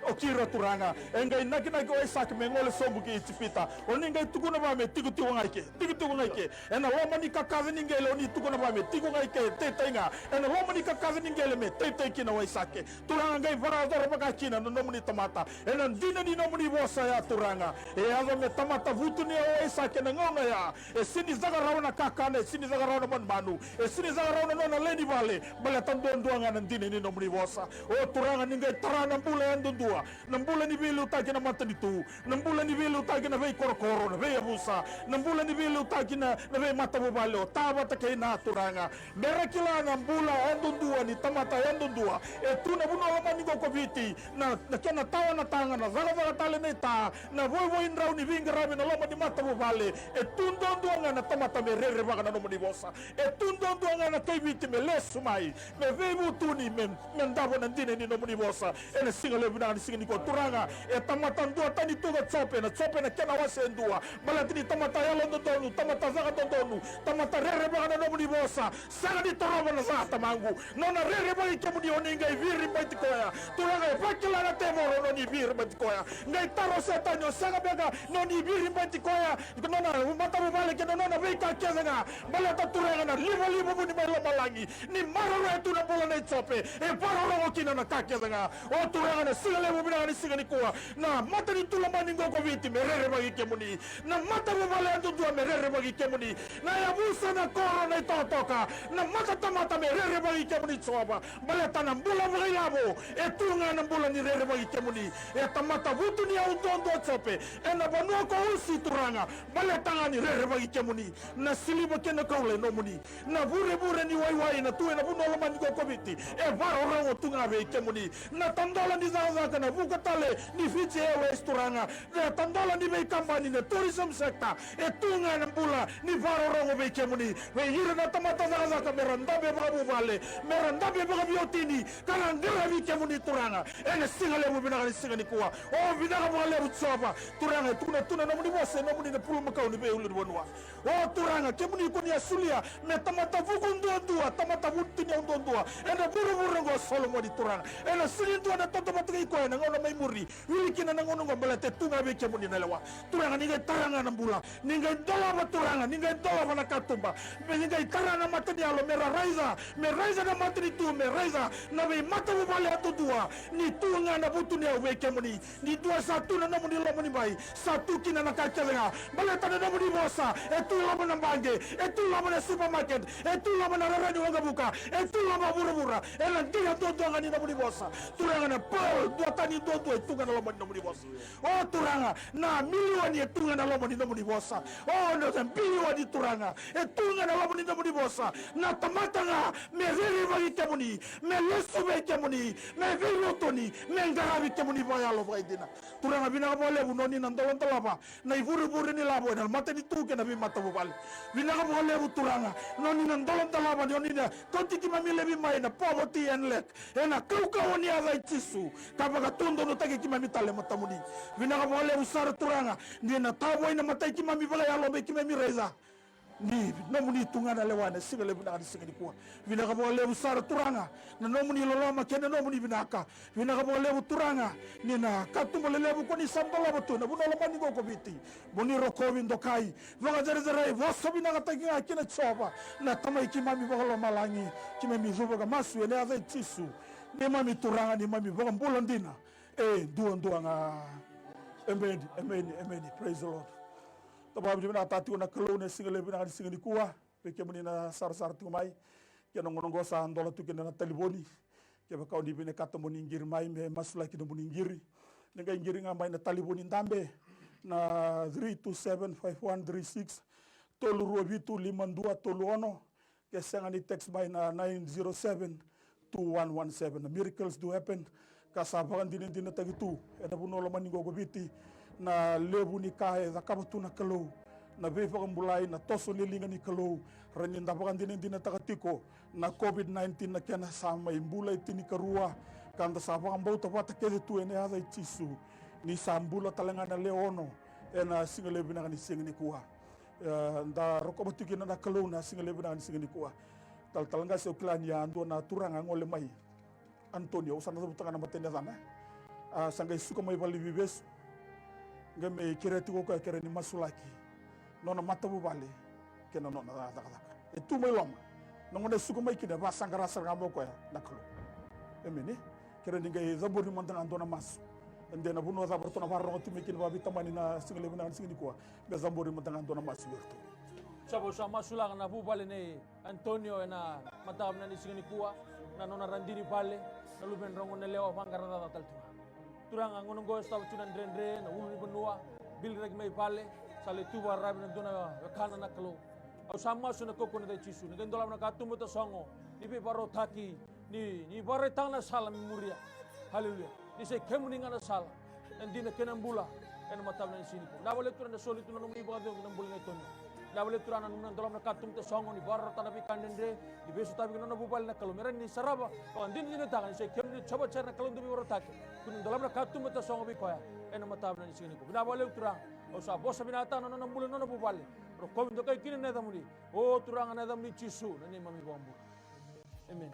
okira turanga enga inakina ko sake me ngole sombu ke itipita oninga tukuna ba me tigu ngaike ena loma ni kakaze ningele oni tukuna ba me tigu ngaike tetenga ena loma ni kakaze ningele me kina waisake turanga ngai varador baka kina no muni tamata ena dina ni no muni bosa ya turanga e ava me tamata vutu ni waisake na ngona ya e sini zaga rauna kakane sini zaga rauna manu e sini zaga rauna no na leni vale bala tandondo na dina ni no muni bosa o turanga ni ngai tarana mbula ndundua na mbula ni bilu takina matani tu na mbula ni bilu takina vei korokoro na vei abusa na mbula ni bilu takina na vei matabu balo taba takina turanga merakila na mbula ndundua ni tamata ndundua e tuna buno mani go viti na kena tawa na tanga na zaga tale neta na voi indrau ni vinga rabe na loma ni mata mo vale e tundonduanga na tamata me rere baga na no mani bosa e tundonduanga na kai viti me lesumai me vebu tuni me ndabo na ndine ni no mani bosa e na singale bina ni singi ko turanga e tamata ndua tani tuga chope na kena wase ndua balatini tamata yalo ndonu tamata zaga ndonu tamata rere baga na no mani bosa saga di toroba na za tamangu nona rere baga kemuni oninga iviri batikoya turanga pakila na temoro no ni viri batikoya ngai taro setanyo saga bega no ni viri batikoya nona mata mo vale ke nona veka kezenga balata turanga na libo buni malo malangi ni maroro etu na bola na chope e paroro okina na kakezenga o turanga na singale mo bina ni singani kwa na mata ni tula maningo ko viti merere bagi kemuni na mata mo vale andu dua merere bagi kemuni na yabusa na koro na totoka na mata tamata merere bagi kemuni choba balata na mbula bagayabo e tunga na mbula ni rere bagi kemuni e tamata vutu ni audondo chope e na banua ko usi turanga balata ni rere bagi kemuni na silibo kena kaule no muni na bure ni wai na tu na bunolo man ko komiti e varo rango tunga be kemuni na tandola ni zaza kana vukatale ni Fiji Airways turanga na tandola ni be company na tourism sector e tunga na bula ni varo rango be kemuni we hira na tamata zaza ka meranda be babu vale meranda be babu yotini kana ndira be kemuni turanga e na singale bu bina singani kuwa o bina ka vale utsoba turanga tuna na muni bose na muni na pulu makau ni be ulu bonwa o turanga kemuni ko ni asulia me tamata vukundua tamata vutini ondondua e na buru ngo solo mo di turanga e na silintu na toto matri ko na ngono mai muri wilikina na ngono ngomela te tunga be kemuni na lewa turanga ni taranga na bula ni ndola ba turanga ni ndola na katumba me taranga matani alo me raiza na matri tu me raiza na be mata bu vale atudua ni tunga na butuni be kemuni ni dua satu na muni lo muni bai satu kina na kachelenga bale tana na muni bosa e tu lo mona bange e tu lo mona supermarket e tu lo mona rani wanga buka e tu lo mona bura e la dia todo ngani na muni bosa turanga na pol dua tani todo e tunga na lo muni bosa o turanga na milioni e tunga na lo muni bosa o no tan bilioni turanga e tunga na lo muni bosa na tamata nga me veri bagi kemuni me lesu be kemuni me veri toni me ngarabi kemuni baya lo baidina turanga bina bole bunoni na ndolon talaba na iburu ni labo na mata ni tuke na bi mata bubal bina bole bu turanga noni na ndolon talaba noni na toti ki mamile bi mai na poverty and lack ena kauka woni azai tisu kabaga tondo no take ki mami tale matamuni bina bole usar turanga ni na tabo ina mata ki mami bala ya lo be ki mami reza ni nomuni tunga na lewana sigale bina di sigani kuwa bina ka bole usara turanga na nomuni loloma kena nomuni binaka bina ka bole turanga ni na katumo lebu ko ni sambola batu na buno lomani go kobiti boni roko bindo kai vaga zere voso bina ka takinga kina choba na tamai ki mami bolo malangi ki mami zuba ka masu ene ave tisu ni mami turanga ni mami boga mbolondina duanga amen praise the Lord. Tabab jimina tati una kalone singale bina singani kuwa peke muni na sar tumai ke nongo sa ndola tu ke na taliboni ke ba kaudi bine kata muni ngiri mai me masula ki muni ngiri nga ngiri ngamai na taliboni ndambe na 3275136 tolu robitu 52 tolu ono ke sangani text by na 9072117 miracles do happen kasabakan din tagitu ena bunolo maningo gobiti na lebu ni kae za kabatu na kalau na befa kambulai na toso nilinga ni kalau ranin dapakan din takatiko na COVID-19 na kena sama imbulai tini karua kanda sabakan bauta wata kede tu ene ada itisu ni sambula talanga na leono ena singalebi na ni singini kuwa nda rokobatu kina na kalau na singalebi na ni singini kuwa talanga se uklan ya ando na turanga ngole mai Antonio usana butanga na matenya sana sangay suka mai bali bibes ngame kireti ko ka kireni masulaki nona matabu bale kena nona daka tu mai loma nona suka mai kida ba sangara sargamo ko naklo emeni kireni ngai zaburi mantanga andona mas ndena buno za bartona barro tu mekin ba bitamani na single buna singini ko be zaburi mantanga andona mas werto sabo sa masula na bu bale ne Antonio na matab na ni singini kuwa na nona randiri bale na luben rongo na lewa pangara da taltu turang angon ngo sta tunan drendre na ulu benua bil reg mai pale sale tu warabi na dona kana na kalo au sama suna koko na chisu ni gendola na katumo to songo ni be baro thaki ni bare tang na sala muria haleluya ni se kemuni ngana sala endina kenambula en matab na sini ko na wale turan na soli tunan mo iba do nambul na tono na wale turan na dola na katum to songo ni baro tanabi kandende di besu tabi na bubal na kalo meran ni saraba ko andin ni ta kan se kemuni choba cher na kalo do baro thaki kun dalam katum to songo bi koya en matab na sini ko na wale turan o sa bosa binata no nambul no bubal ro ko ndo kay kinin na damuli o turan na damni chisu na ni mami bombu amen.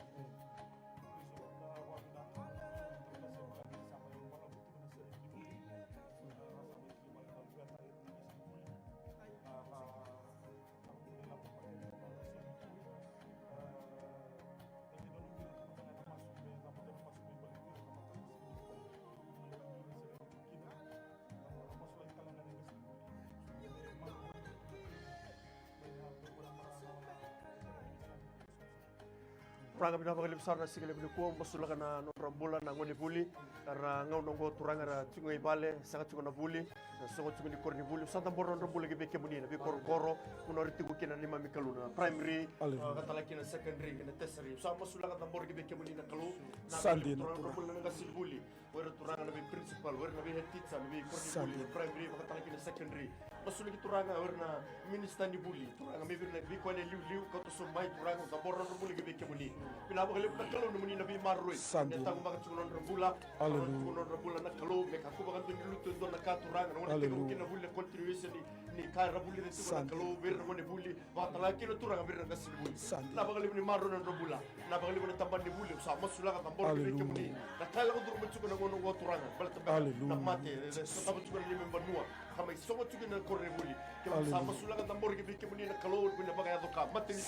Pranga bina bagalim sarna sigale bina kuo masula kana no rambola na ngone buli ra ngau no turanga ra tsungo ibale sanga tsungo na buli na songo tsungo ni korni buli santa borno rambola ge beke munina be koro kuno riti kukina ni mami kaluna primary katala kina secondary kina tertiary sa masula kana bor ge beke munina kalu Sandi na rambola na gasil buli wera turanga na be principal wera na be head teacher na be korni buli primary katala kina secondary masula ki turanga wera na minister ni buli turanga me na be ko ne liu ko to so mai turanga da borno rambola ge beke munina Pinapa kali pun kalau nemu ni nabi marui. Neta aku makan cuma nonton rabula nak kalau mereka aku makan tu dulu tu nak katurang. Orang kita mungkin nak boleh continuation ni kaya rabula itu nak kalau ber mana boleh. Bahat lagi nak turang ber nak kasih boleh. Napa kali ni marui nonton rabula. Napa kali ni tambah ni boleh. Sama sulah kata bor kita mungkin. Nak kalau aku turun cuma nonton turang. Balat tambah nak mati. Tapi cuma ni member dua. Kami semua cuma nak korang boleh. Sama sulah kata bor kita mungkin nak kalau punya pakai atau kam. Mati ni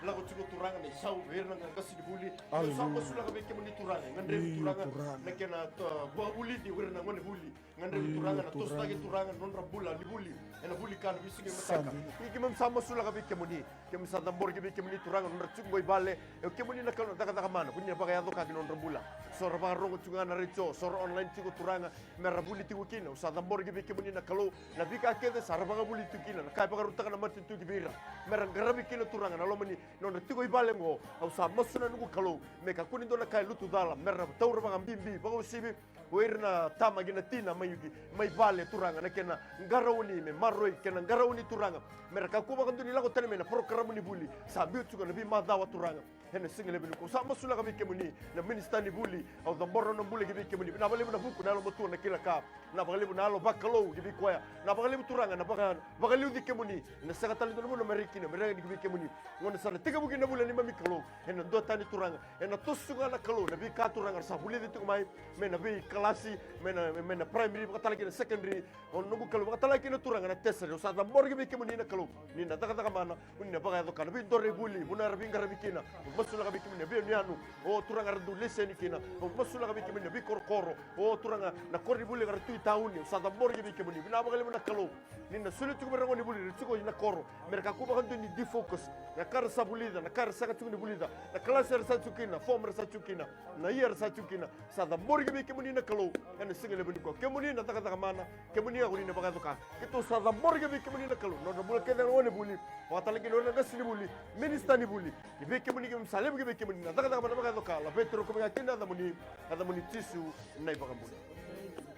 lagu cuma turang ni. Sau ber nak kasih buli sama sulah kami kemuni turanga ngandre turanga nakena buah buli di werna ngone buli ngandre turanga na tos lagi turanga non rabula li buli ena buli kan bisinge mataka iki mem sama sulah kami kemuni kemi sa tambor kemi kemuni turanga non racungo ibale e kemuni na kalo taka mana punya pakai ado kaki non rabula sor ba rongo tunga na recho sor online tigo turanga merabuli tigo kina sa tambor kemi kemuni na kalo na bika kede sarba buli tikina na kai pagarutaka na mati tu kibira merangarabi kina turanga na lomani non tigo ibale ngo au sa masuna nugu kalau meka kuni dona kai lutu dala merra taur banga bimbi bago sibi werna tama gina tina mai vale turanga na kena ngarawuni me maroi kena ngarawuni turanga merka ku banga duni lago tane mena program ni buli sabi tuga nabi madawa turanga hene single bulu ko sama sula ka bike muni na minister ni buli au da borro no buli bike muni na bale na buku na lo motu na kila ka na bale na lo bakalo gibi koya na bale turanga na bale dike muni na saka tali no no meriki na mereki bike muni ngone sana tiga buki na bule ni mami kalo hene do tani turanga ena tosuga na kalo na bi ka turanga sa buli ditu mai me na bi klasi me na primary ka tali na secondary on no bukalo ka tali na turanga na tertiary sa da morgi bike muni na kalo ni na taka mana ni na baga do kana bi do rebuli buna rabinga rabikina masula kabiki mene bi nianu o turanga radu leseni kina o masula kabiki mene bi korkoro o turanga na korri buli gar tu tauni sa da morgi bike mene bina bagale na kalo ni na sulu tu berango ni buli tuko na koro mereka ku bagan ni di focus na kar sa bulida na kar sa tu ni bulida na klaser sa tukina former sa tukina na year sa tukina sa da morgi bike mene na kalo en singele bini ko kemuni na taka mana kemuni ya uri na baga doka kito sa da morgi bike mene na kalo no da bula keda no ni buli watalagi no na gasli buli minister ni buli bike mene salem gibi kemuni na taka mana baga doka la petro ko kinda da muni tisu nai baga buli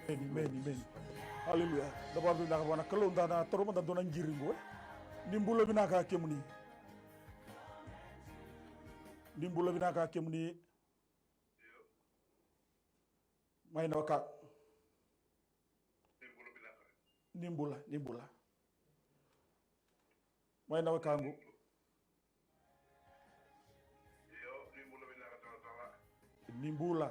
Amen. Hallelujah. Dabar bina ka bana kalon da na toro da dona ngiringo. Nimbulo bina ka kemuni. Nimbulo bina ka kemuni. Mai na ka. Nimbula. Mai na ka ngu. Nimbula.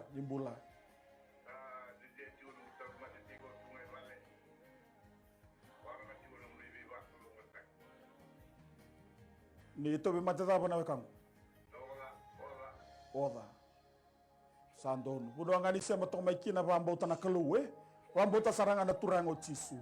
Ni tobe matata bona wekam. Oda. Sandon. Budo ngani sema to mai kina bambota na kaluwe. Bambota saranga na turango tisu.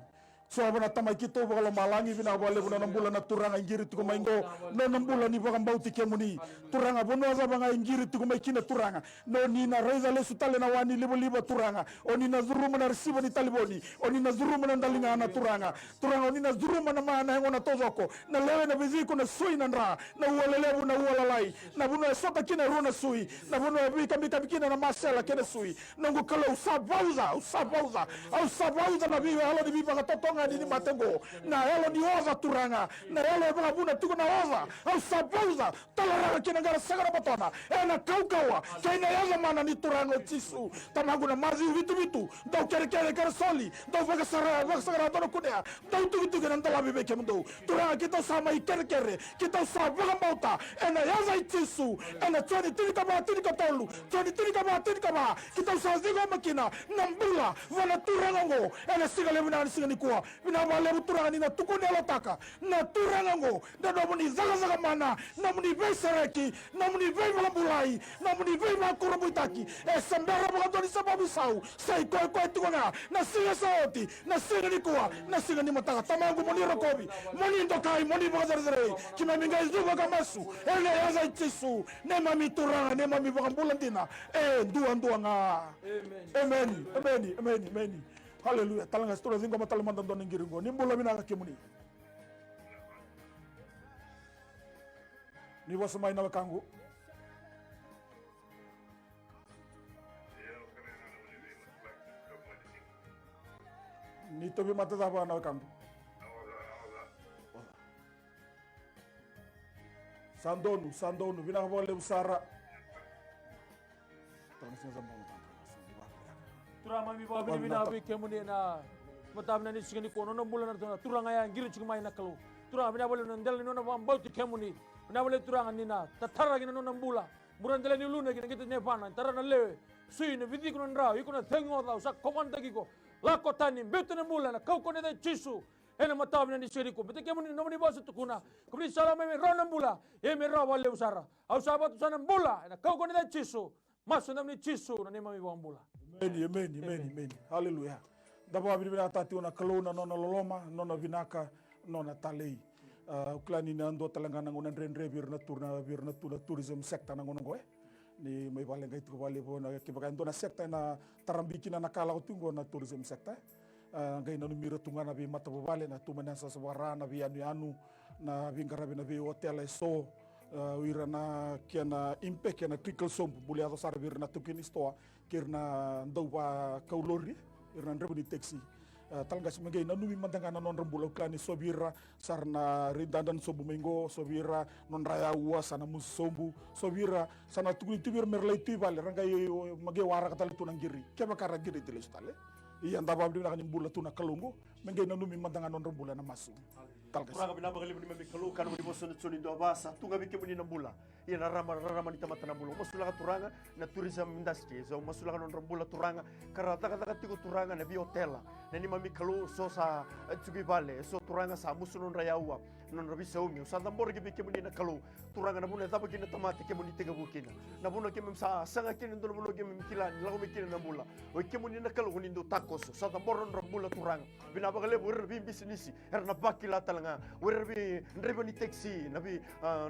So abana tamai kito bakalo malangi bina wale buna nambula na turanga ingiri tuko maingo no nambula ni baka mbauti kemuni turanga bono za banga ingiri tuko mai kina turanga no ni na reza le sutale na wani libo turanga oni na zuruma na resiba ni taliboni oni na zuruma na ndalinga na turanga oni na zuruma na maana ngo na tozoko na lewe na biziko na sui na ndra na uwalelebu na uwalalai na buno sota kina rona sui na buno bika kina na masela kina sui nangu kala usabauza na biwa halo ni biba katotonga ni matengo na elo ni oza turanga na elo e buna tuko na oza au sabauza talara kina ngara sagara batona ena kaukawa kina yaza mana ni turanga tisu tamagu na mazi vitu do kere soli do vaga sagara dono kunia do tuku na ndala bibe kemdo turanga kita sama kere kita sabaga mauta ena yaza tisu ena tsoni tinika tolu tsoni tinika kita sazigo makina nambula wana turanga ngo ena sigale buna sigani kwa bina bale buturanga ni na tukuni alotaka na turanga ngo da do muni zaga mana na muni be sereki na muni be malambulai na muni be makurubutaki e sambara bagandoni sababu sau sai koi tuanga na singa saoti na singa ni kuwa na singa ni mataka tamangu muni rokobi muni ndokai muni bagazare kima minga izuba kamasu ele yaza itsu ne mami turanga ne mami bagambulandina ndua nga amen haleluya talanga stola zingo matalamanda ndo ngiringo nimbula mina kimuni ni wasomai na kangu ni tobi mataza ba na kangu sandonu bina vole usara Turama mi bawa bina bi kemune na matam na ni sigani kono no bulan na turanga ya ngiri chuma ina kalu turanga bina bole ndel no na bauti kemuni bina bole turanga ni na tatara gina no nambula buran dele ni luna gina kita nepana tara na lewe sui na vidi kono ndra iko na thengo da usa komanda giko la kotani betu na mula na kau kone da chisu ena matam na ni sigani ko bete kemuni no ni bosu tukuna kubri sala me rona mbula e me rawa le usara au sabat usana mbula na kau kone da chisu masu na ni chisu na ni mami bambula. Amen. Hallelujah. Daba bina tati ona kalona nona loloma nona vinaka nona talei. Uklani na ndo talangana ngona ndrendre birna tuna tourism sector na ngona goe. Ni mai vale ngai tu vale bona kibaka ndo na sector na tarambiki na nakala utungo na tourism sector. Ngai na numira tungana bi mata vale na tumana sa sawara na bi anu na vingarabi na bi hotel so wira na kiana impact kiana trickle somp buli ato sar wirna tukini stoa kirna ndauwa kaulori irna ndrebuni taxi talgas mengay na numi mandanga na non rembula klani sobira sarna rindandan sobu mengo sobira non raya uwa sana musombu sobira sana tukuni tibir merlay tibale rangay mage wara katal tunang giri keba kara giri dilestale iya ndaba bdi na bula tuna kalungo mengay na numi mandanga non rembula na masu Kurang bina bagali bini mami kalu kan bini bosan tsoni do abasa tunga bike bini nambula iya na rama ni tamata nambula masula turanga na tourism industry so masula non rambula turanga karata kata tiko turanga na bi hotel na ni mami kalu so sa tsugi vale so turanga sa musunon rayawa non rabi saumi sa tambor bike bini na kalu turanga na buna taba kina tamati ke bini tega bukina na buna ke mem sa sanga kina ndo buna ke mem kilan lago me kina nambula o ke bini na kalu nindo takos sa tambor non rambula turanga bina bagali bur bi business erna bakila nga werbi ndreba ni taxi nabi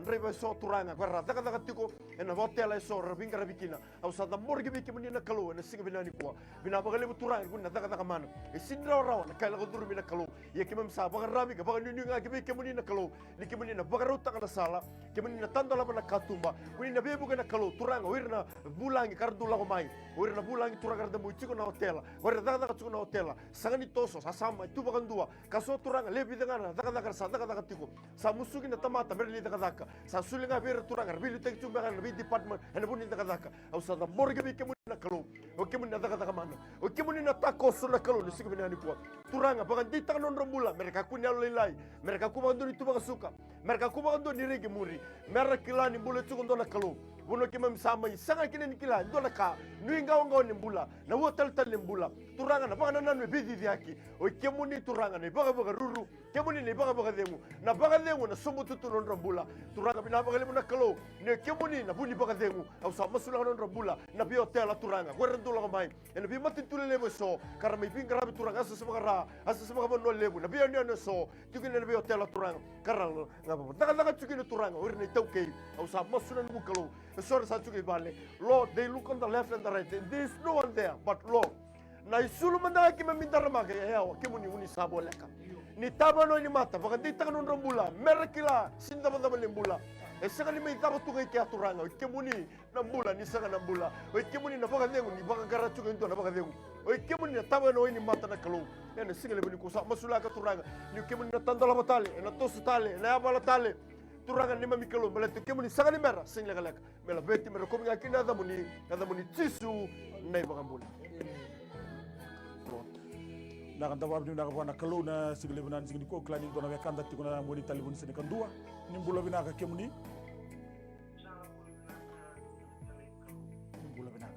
ndreba so turanga kwarra daga tiko ena hotel so rabinga rabikina au sa morgi biki munina kalu na siga binani kwa bina bagale turanga kunna daga mana e sindra raw na kala godur mina kalu ye kimam sa baga rabi ga baga nyunga ga biki munina kalu ni kimunina baga ruta kana sala kimunina tandola bana katumba kunina bebu kana kalu turanga wirna bulangi kardula ko mai wirna bulangi turanga da muichiko na hotel wirna daga na hotel sangani toso sasama tu baga ndua kaso turanga lebi daga sa daga tiko sa musugi na tamata merli daga sa sulinga bir turanga bili tek chumba kan bi department ena buni daga au sa da morga bi kemuna kalu o kemuna daga mana o kemuna takos na kalu ni sigbi ni kwa turanga bagan dita non rombula mereka kunya lelai mereka kubando ni tuba suka mereka kubando ni regi muri mereka kilani bule chugondo na kalu buno kemam sama sanga kinen kila ndo na ka nuinga ongo ni mbula na hotel ni mbula turanga na baga nanu bidi diaki o kemuni turanga ni baga ruru kemuni ni baga dengu na baga dengu na sumbu tutu non rambula turanga bina baga lemuna kalo ne kemuni na buni baga dengu au sa masula non rambula na bi hotel la turanga ko rendula ko mai en bi mati tule lebo so kara mai pinga rabi turanga asa sama no lebo na bi no so tukine na bi hotel la turanga kara ngapa daga tukine turanga urne tauke au sa masula no kalo sorry sa tukine bale Lord they look on the left and the right and there is no one there but Lord na isulu mandaki mamindara ke hewa kemuni uni sabo leka ni tabano ni mata baka dita kanon rambula merekila sinda banda lembula e sanga ni mai taba tugai ke aturanga kemuni nambula ni sanga nambula o kemuni na baka dengu ni baka garachu ke na baka dengu o kemuni na tabano ni mata na kalu ene singa le bani ko sa masula ka turanga ni kemuni na tandala batale na tosu tale na abala tale turanga ni mami kalu mala kemuni sanga ni mera singa galaka mela beti mera ko minga kina da muni tisu nei baka mbula na kanta wabdi na kapana kalu na sigile bunan sigini ko klani dona we kanda tiko na moni talibun sene kandua nimbulo bina ka kemuni nimbulo bina ka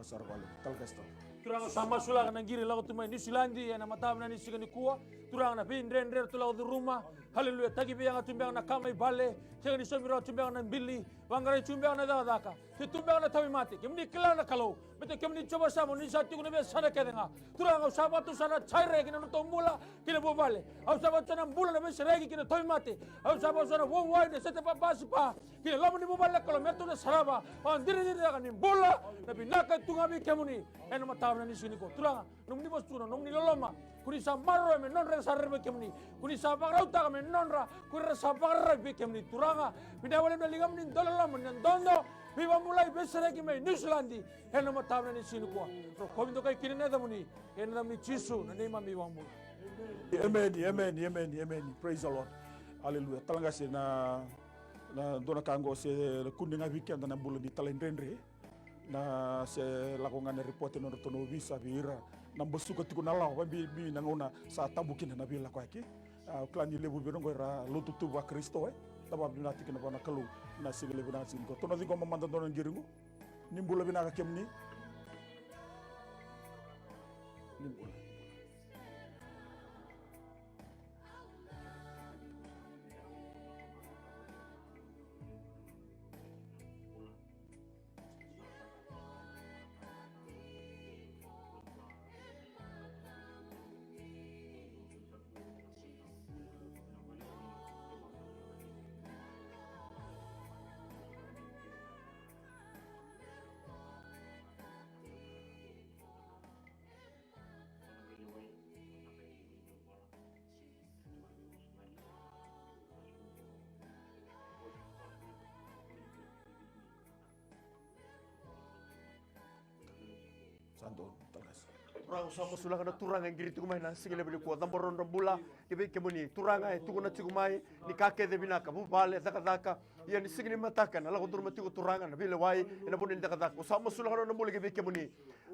sarwale talgasto Turanga sama sula kana ngiri lago tumai New Zealand na matam na ni sigani kuwa turanga na bin rendre tu lago rumah haleluya tagi bianga tumbang na kamai bale segani somiro tumbang na bili wangare tumbang na daka te tumbang na tawi mati kemni kila na kalau bete kemni coba sama ni satu kuna be sana kedenga turanga usaba tu sana chaire kina no tombula kina bo bale au saba tu na bula na be seregi kina tawi mati au saba sana wo wo de sete pa basi pa kina lamu ni bo bale kalau metu na saraba on diri diri kana bula na binaka tungabi kemuni eno matam na ni sigani ko turanga num ni bos tuna num ni loloma kuni samaro me non re sarre kemni kuni sabara uta me non ra kuri sabara be kemni turanga bidawale na ligam ni dolala mun dondo biwa mulai besere ki me New Zealand eno matabna ni sinu ko ro komindo kai kirene da muni eno mi chisu na nema mi wambu amen praise the Lord hallelujah talanga se na dona kango se kuninga weekend na bulu di talendendre na se lakongan report no tono visa vira na mbosuka tiku na lawa bi nangona sa tabukina na bila kwa ki klani lebu birongo ra lututu wa Kristo taba bina tikina bana kalu na sigele bina singo tono digo mamanda dono ngiringu nimbula bina ka kemni nimbula Santo tagas Turang sama sulah kana turang yang giri tukumai na sigile beli kuat tamboron rombula kebe kemuni turanga tukuna tukumai ni kake de binaka bu bale daka ya ni sigile matakan ala kutur mati turanga na bile wai ina punin daka sama sulah kana rombula kebe kemuni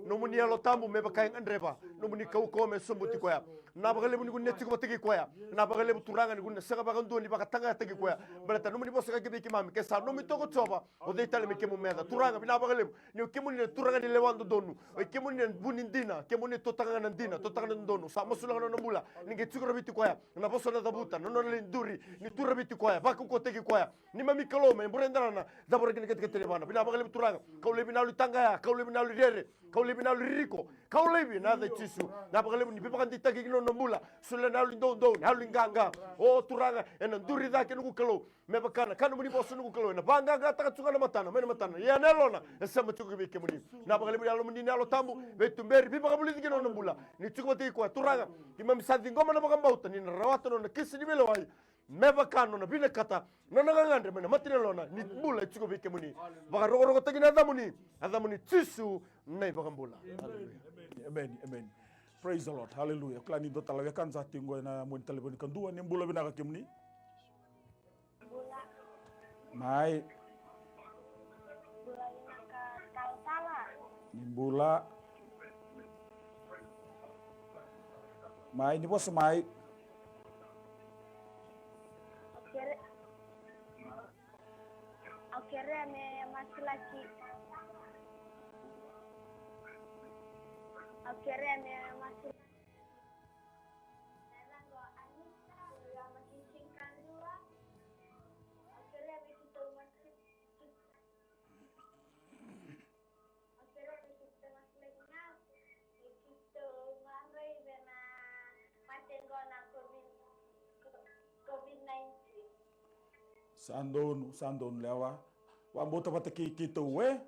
nomuni alo tambu me bakain andrepa nomuni kau me sumbuti koya na bagale muni gunne tuku matigi koya na bagale turanga ni gunne saka bagan doni baka tanga tagi koya balata nomuni bosa kebe kimami ke sa nomi toko choba o de tale me kemu meda turanga bina bagale ni kemuni turanga ni lewando donu o kemuni bunindina kemuni totanga nandina totanga ndonu sama sulah kana rombula ninge tuku rabiti koya na bosa na dabuta no linduri ni turabiti koya baku ko tegi koya ni mami kalome mburendarana dabora kene kete bana bina bagale turanga kau le bina lu tanga ya kau le bina lu rere kau le bina lu riko kau le bina da chisu na bagale ni pipakan ditagi kino nombula sule na lu don halu nganga o turanga ena nduri da kenu kalo me bakana kanu muni bosu nu kalo na banga ga taka tsuka na matana me matana ya nelona esama tsuka be kemuni na bagale bina lu muni na lo tambu betumberi pipakan buli kino nombula ni tsuka mati ko turanga imam sadi ngoma na bagambauta ni rawata no na kisi ni melawai meva kano na bina kata na nangangandre mena matine lona ni bula itsuko bike muni baka rogo tagina adamuni tisu nei bakambula amen praise the Lord hallelujah klani do talawe kan sa tingo na mun telefon kan dua ni bula bina ka kemni mai bula mai ni bos mai akhirnya masih lagi Sandon lewa wa bota pataki kito we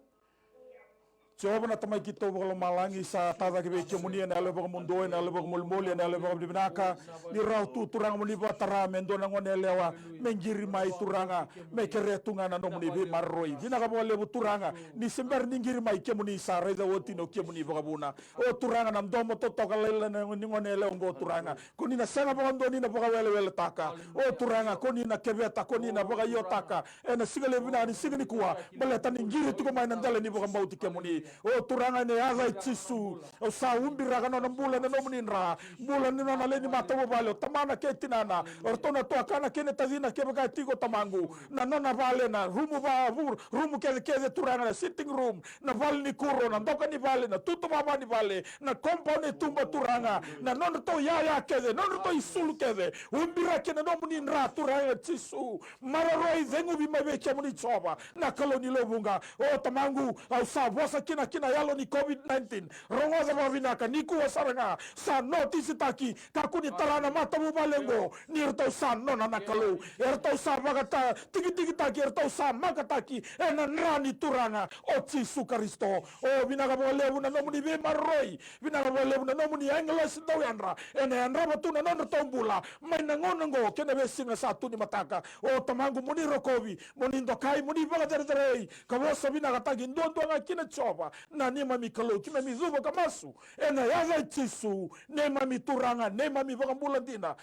coba na tamai kito bakal malangi sa tada ke beche muni na le bakal mundo na le bakal mulmuli na le bakal dibinaka ni rau tu turang muni batara mendo na ngone lewa menjiri mai turanga me keretunga na no muni be marroi dina ka bole turanga ni sember ningiri mai ke muni sa reza woti no ke muni bakal buna o turanga nam domo to kalele na ngone le ngo turanga kuni na sanga bakal ndoni na bakal wele taka o turanga kuni na kebeta kuni na bakal yotaka ena sigale bina ni sigani kuwa baleta ningiri tu ko mai na ndale ni bakal bauti ke muni o turanga ne ala tisu o sa umbira kana na mbula na nomuninra mbula ni na leni matawo vale tamana ke tinana ortona to kana kene tazina ke baka tigo tamangu na nona vale na rumu ke turanga na sitting room na vale ni kuro na ndoka ni vale na tutu mama ni vale na compound tumba turanga na nona to ya kede nona to isulu kede umbira ke na nomuninra turanga tisu mararoi zengu bimabe ke muni choba na koloni lobunga o tamangu au sa vosa kina yalo ni COVID-19 rongoza mavinaka niku wasaranga sa notice taki kakuni talana matamu balengo ni erto sa nona nakalu erto sa magata tiki taki erto sa magataki ena nrani turanga o Jesu Kristo o binaga bolebu na nomuni be maroi binaga bolebu na nomuni English tawandra ena andra batuna nona tombula mai nangongo kene besinga sa tuni mataka o tamangu muni rokovi muni ndokai muni bagaderei kawosa binaga tagi ndondo ngakina choba na nema mikalo kime mizuba kamasu ena yaza Jesu nema mituranga nema mivakambula ndina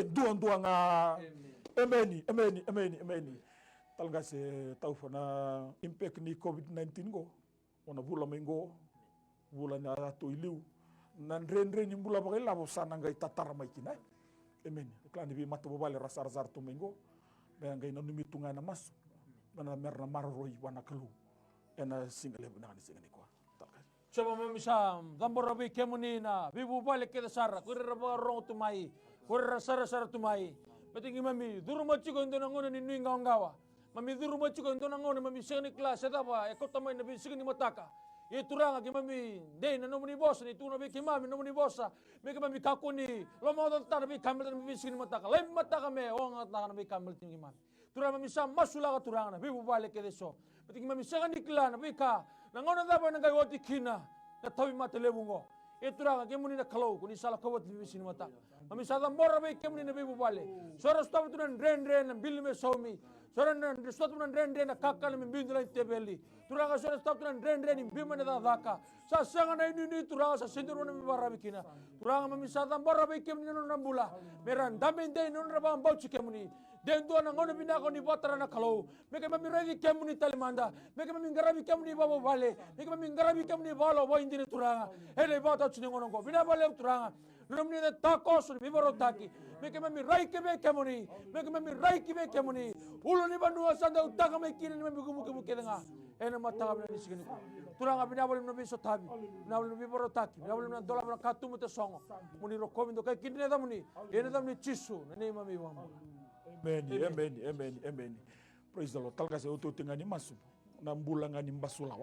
duanga ameni talga se Taufa na impact ni COVID-19 go ona bula mengo bula na to iliu na ndrendre ni bula bagela bo sana ngai tatara mai kina ameni klani bi matu bale rasar to mengo ba ngai na numitunga na masu na merna marroi wana kalu ena single bana ni single kwa Coba memisam, tambor rabi kemuni na, bibu balik kita sara, kuri raba rong tumai, kuri sara tumai. Betingi mami, duru maciko into nangono ni nuinga ongawa. Mami duru maciko into nangono mami segni kelas etapa, ekot tamai nabi segni mataka. Itu ranga ki mami, dei na nomuni bosa ni tu nabi kimami nomuni bosa. Meka mami kakuni, lo mau tar nabi kamel nabi segni mataka. Lain mataka me, orang ataka nabi kamel tinggi mami. Turang mami sam masulaga turanga, bibu balik kita so. Betingi mami segni kelas nabi ka. Nangono dapat nagai wati kina, na tawi mata lebungo. Itu ranga kemuni na kalau, kuni salah kawat di sini mata. Kami sadam bora baik kemuni na bibu bale. Suara stop tu nan ren na Viliame saumi. Suara nan stop tu nan ren na kakal na bindu na tebeli. Turanga suara stop tu nan ren ni bima na daka. Sa sanga na ini turanga sa sendiri na bibara bikina. Turanga mami sadam bora baik kemuni na nambula. Meran damen dei non rabang bau cikemuni. Den tuan ngono binako ni botara na kalau. Meka mami ready kemuni talimanda. Meka mami ngarabi kemuni babo bale. Meka mami ngarabi kemuni balo bo indire turanga. Hele bota chine ngono ko. Bina bale turanga. Nomni de takos ni bibaro taki. Meka mami rai kebe kemuni. Meka mami rai kebe kemuni. Ulo ni banua sanda utaka me kini ni mami gumu kedenga. Ena mataka bina nisigini ko. Turanga bina bale no biso tabi. Bina bale no bibaro taki. Bina bale no dola bana katu mute songo. Muni rokomi ndo kai kini da muni. Ena da muni chisu. Nene mami wamu. Amen. Praise the Lord. Talga se utu tingani masu na mbula ngani mbasula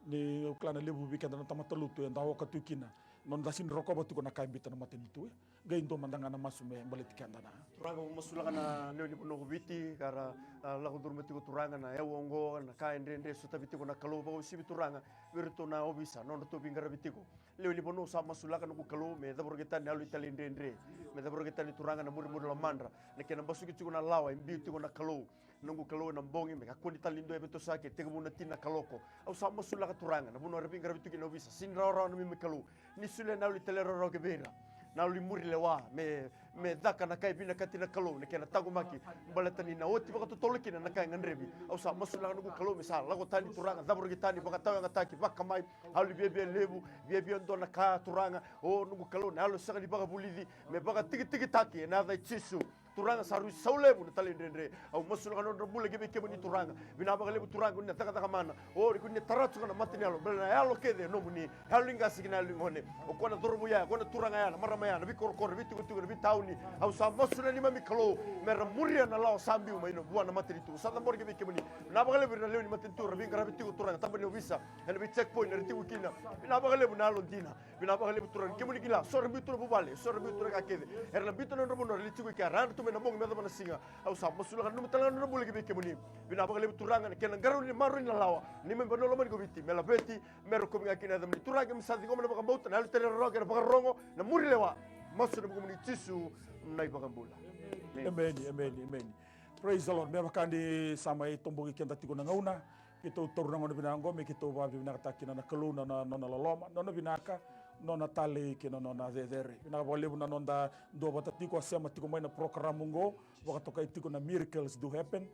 ni klana lebu bikenda na tamatalutu en dawo katukina non dasin rokoba tu kona kaimbita na matenitu gaindo mandanga na masu me baletikanda na turanga masula kana leo ni bono Vueti kara la durmeti ko turanga na ewongo na kaende suta bitiko na kalo ba usibi turanga virto na obisa non to bingara bitiko leo ni bono sa masula kana ko kalo me da borgeta na lu italindendre me da borgeta ni turanga na muri la mandra na kena basuki tiko na lawa imbi na kalo nungu kalo na mbongi me kakuni talindo e beto sake tega buna tina kaloko au sa masula ka turanga na bono rabingara bitiko na obisa sinra ora na mi kalo ni sule na lu telero ke bera na lu muri lewa me daka na kai bina katina kalo ne kena tagu maki balatani na oti baka totoleki na kai nganrebi au sa masula nugu kalo misal lago tani turanga dabur gitani baka tawa ngataki baka mai halu bebe lebu bebe ndo na ka turanga o nugu kalo na halu saka di baka bulidi me baka tiki taki na da chisu turanga saru saulebu na talindendre au masula kanu rabule gebe kemuni turanga bina baka lebu turanga ne taka mana o rikunne taratu kana matini alo bela yalo kede no muni halu inga sigina ngone o kona dorobu ya kona turanga ya marama ya bi korkor bi tugu bi tauni au sa masula ni mami kalo mera muria na lao sambi uma ino buana materi tu sa tambor gebe kemuni na baka lebu na lebu ni matin tu rabi ngara bitu turanga tambani visa ene bi checkpoint na tigu kina bina baka lebu na alo dina bina baka lebu turanga kemuni gila sor bitu bubale sor bitu turanga kede erla bitu no robo no litigu ka ran tu na mong me da singa au sa masula kan numtala no bule gebe kemuni bina baka lebu turanga kena garu ni maru na lawa ni me bano lomani gobiti mela beti mero ko minga kina da ni turanga misadi ko na baka bauta na tele roga na baka rongo na muri lewa masula komuni tisu nai baka bula. Amen. Praise the Lord. Meba kandi samai tombogi kenda tiko na ngauna. Kita utor na ngona binango me kita ubabi binaka kina na kaluna na nona laloma nona binaka nona tale kina nona zezere. Binaka wale buna nonda do bata tiko asema tiko mai na programungo waka toka tiko na miracles do happen.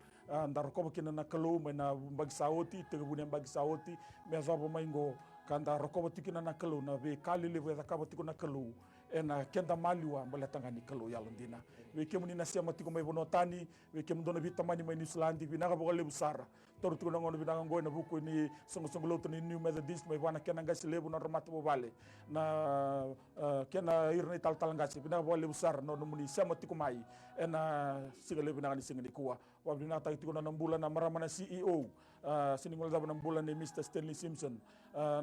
ndar ko kina na kalau me na bagi saoti te bunia bagi saoti me zabo maingo kanda roko tikina na kalau na be kali le ve ka tikuna kalau ena kenda maliwa mbale tangani kalau yalondina we kemuni na sia matiko mai bonotani we kemundona vitamani mai New Zealand vinaka bogale busara toru tukuna ngono vinaka ngoi na buku ni songo loto ni New Methodist mai wana kena ngasi lebu na ramata bobale na kena irni tal ngasi vinaka bogale busara no muni sia matiko mai ena sigale vinaka ni singini kuwa wabina ta tikuna na mbula na maramana CEO siningol daba na mbula ni Mr. Stanley Simpson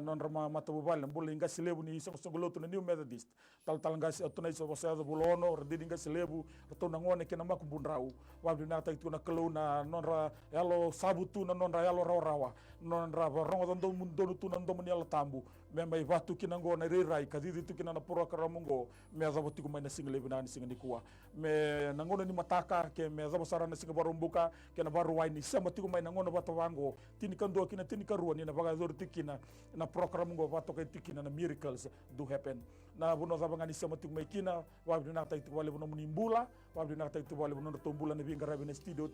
non rama mata bobale mbula ngasi lebu ni songo loto ni New Methodist tal ngasi atuna iso bosa do bulono redidi ngasi lebu tona ngone kena maku bunrau wabina ta tikuna kalau na non ra yalo sabutu na non ra yalo rawa non ra rongo do mundo tu nan do meniala tambu me mai vatu kina ngona rirai kadidi tu kina na pura karamungo me azabo tiku mai na single bina ni single kuwa me nangona ni mataka ke me azabo sarana singa baru buka ke na baru waini sama tiku mai nangona bato wango tini kando kina tini karuan ni na baga zor tikina na prokaramungo bato ke tikina na miracles do happen na buno zabanga ni sama tiku mai kina wabina ta tiku wale buno mnimbula wabina ta tiku wale buno tombula ni binga na studio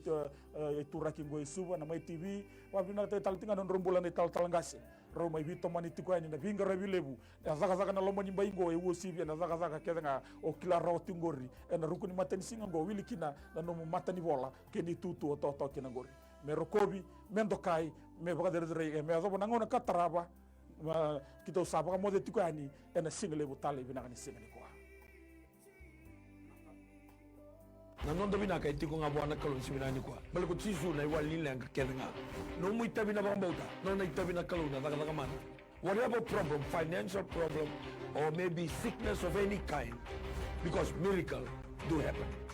itu rakingo Suva na MaiTV wabina ta taltinga non rombula ni tal ngase Roma ibito mani tikwani na vinga rabilebu na zaka na lomo nyimba ingo Emosi na zaka kedenga o kila ro tingori na rukuni matani singa ngo wilikina na no matani bola keni tutu to kina ngori me rokobi mendo kai me baga dere me azo ngona kataraba kito saba mo de tikwani na single lebu tale bina ni singa ni kwa na non dobina kai tiko nga bwana kalau siminani kwa bale ko tisu na iwa linlang kedenga no mu itabina bambauta no na itabina kalau na daga mana whatever problem, financial problem or maybe sickness of any kind, because miracle do happen.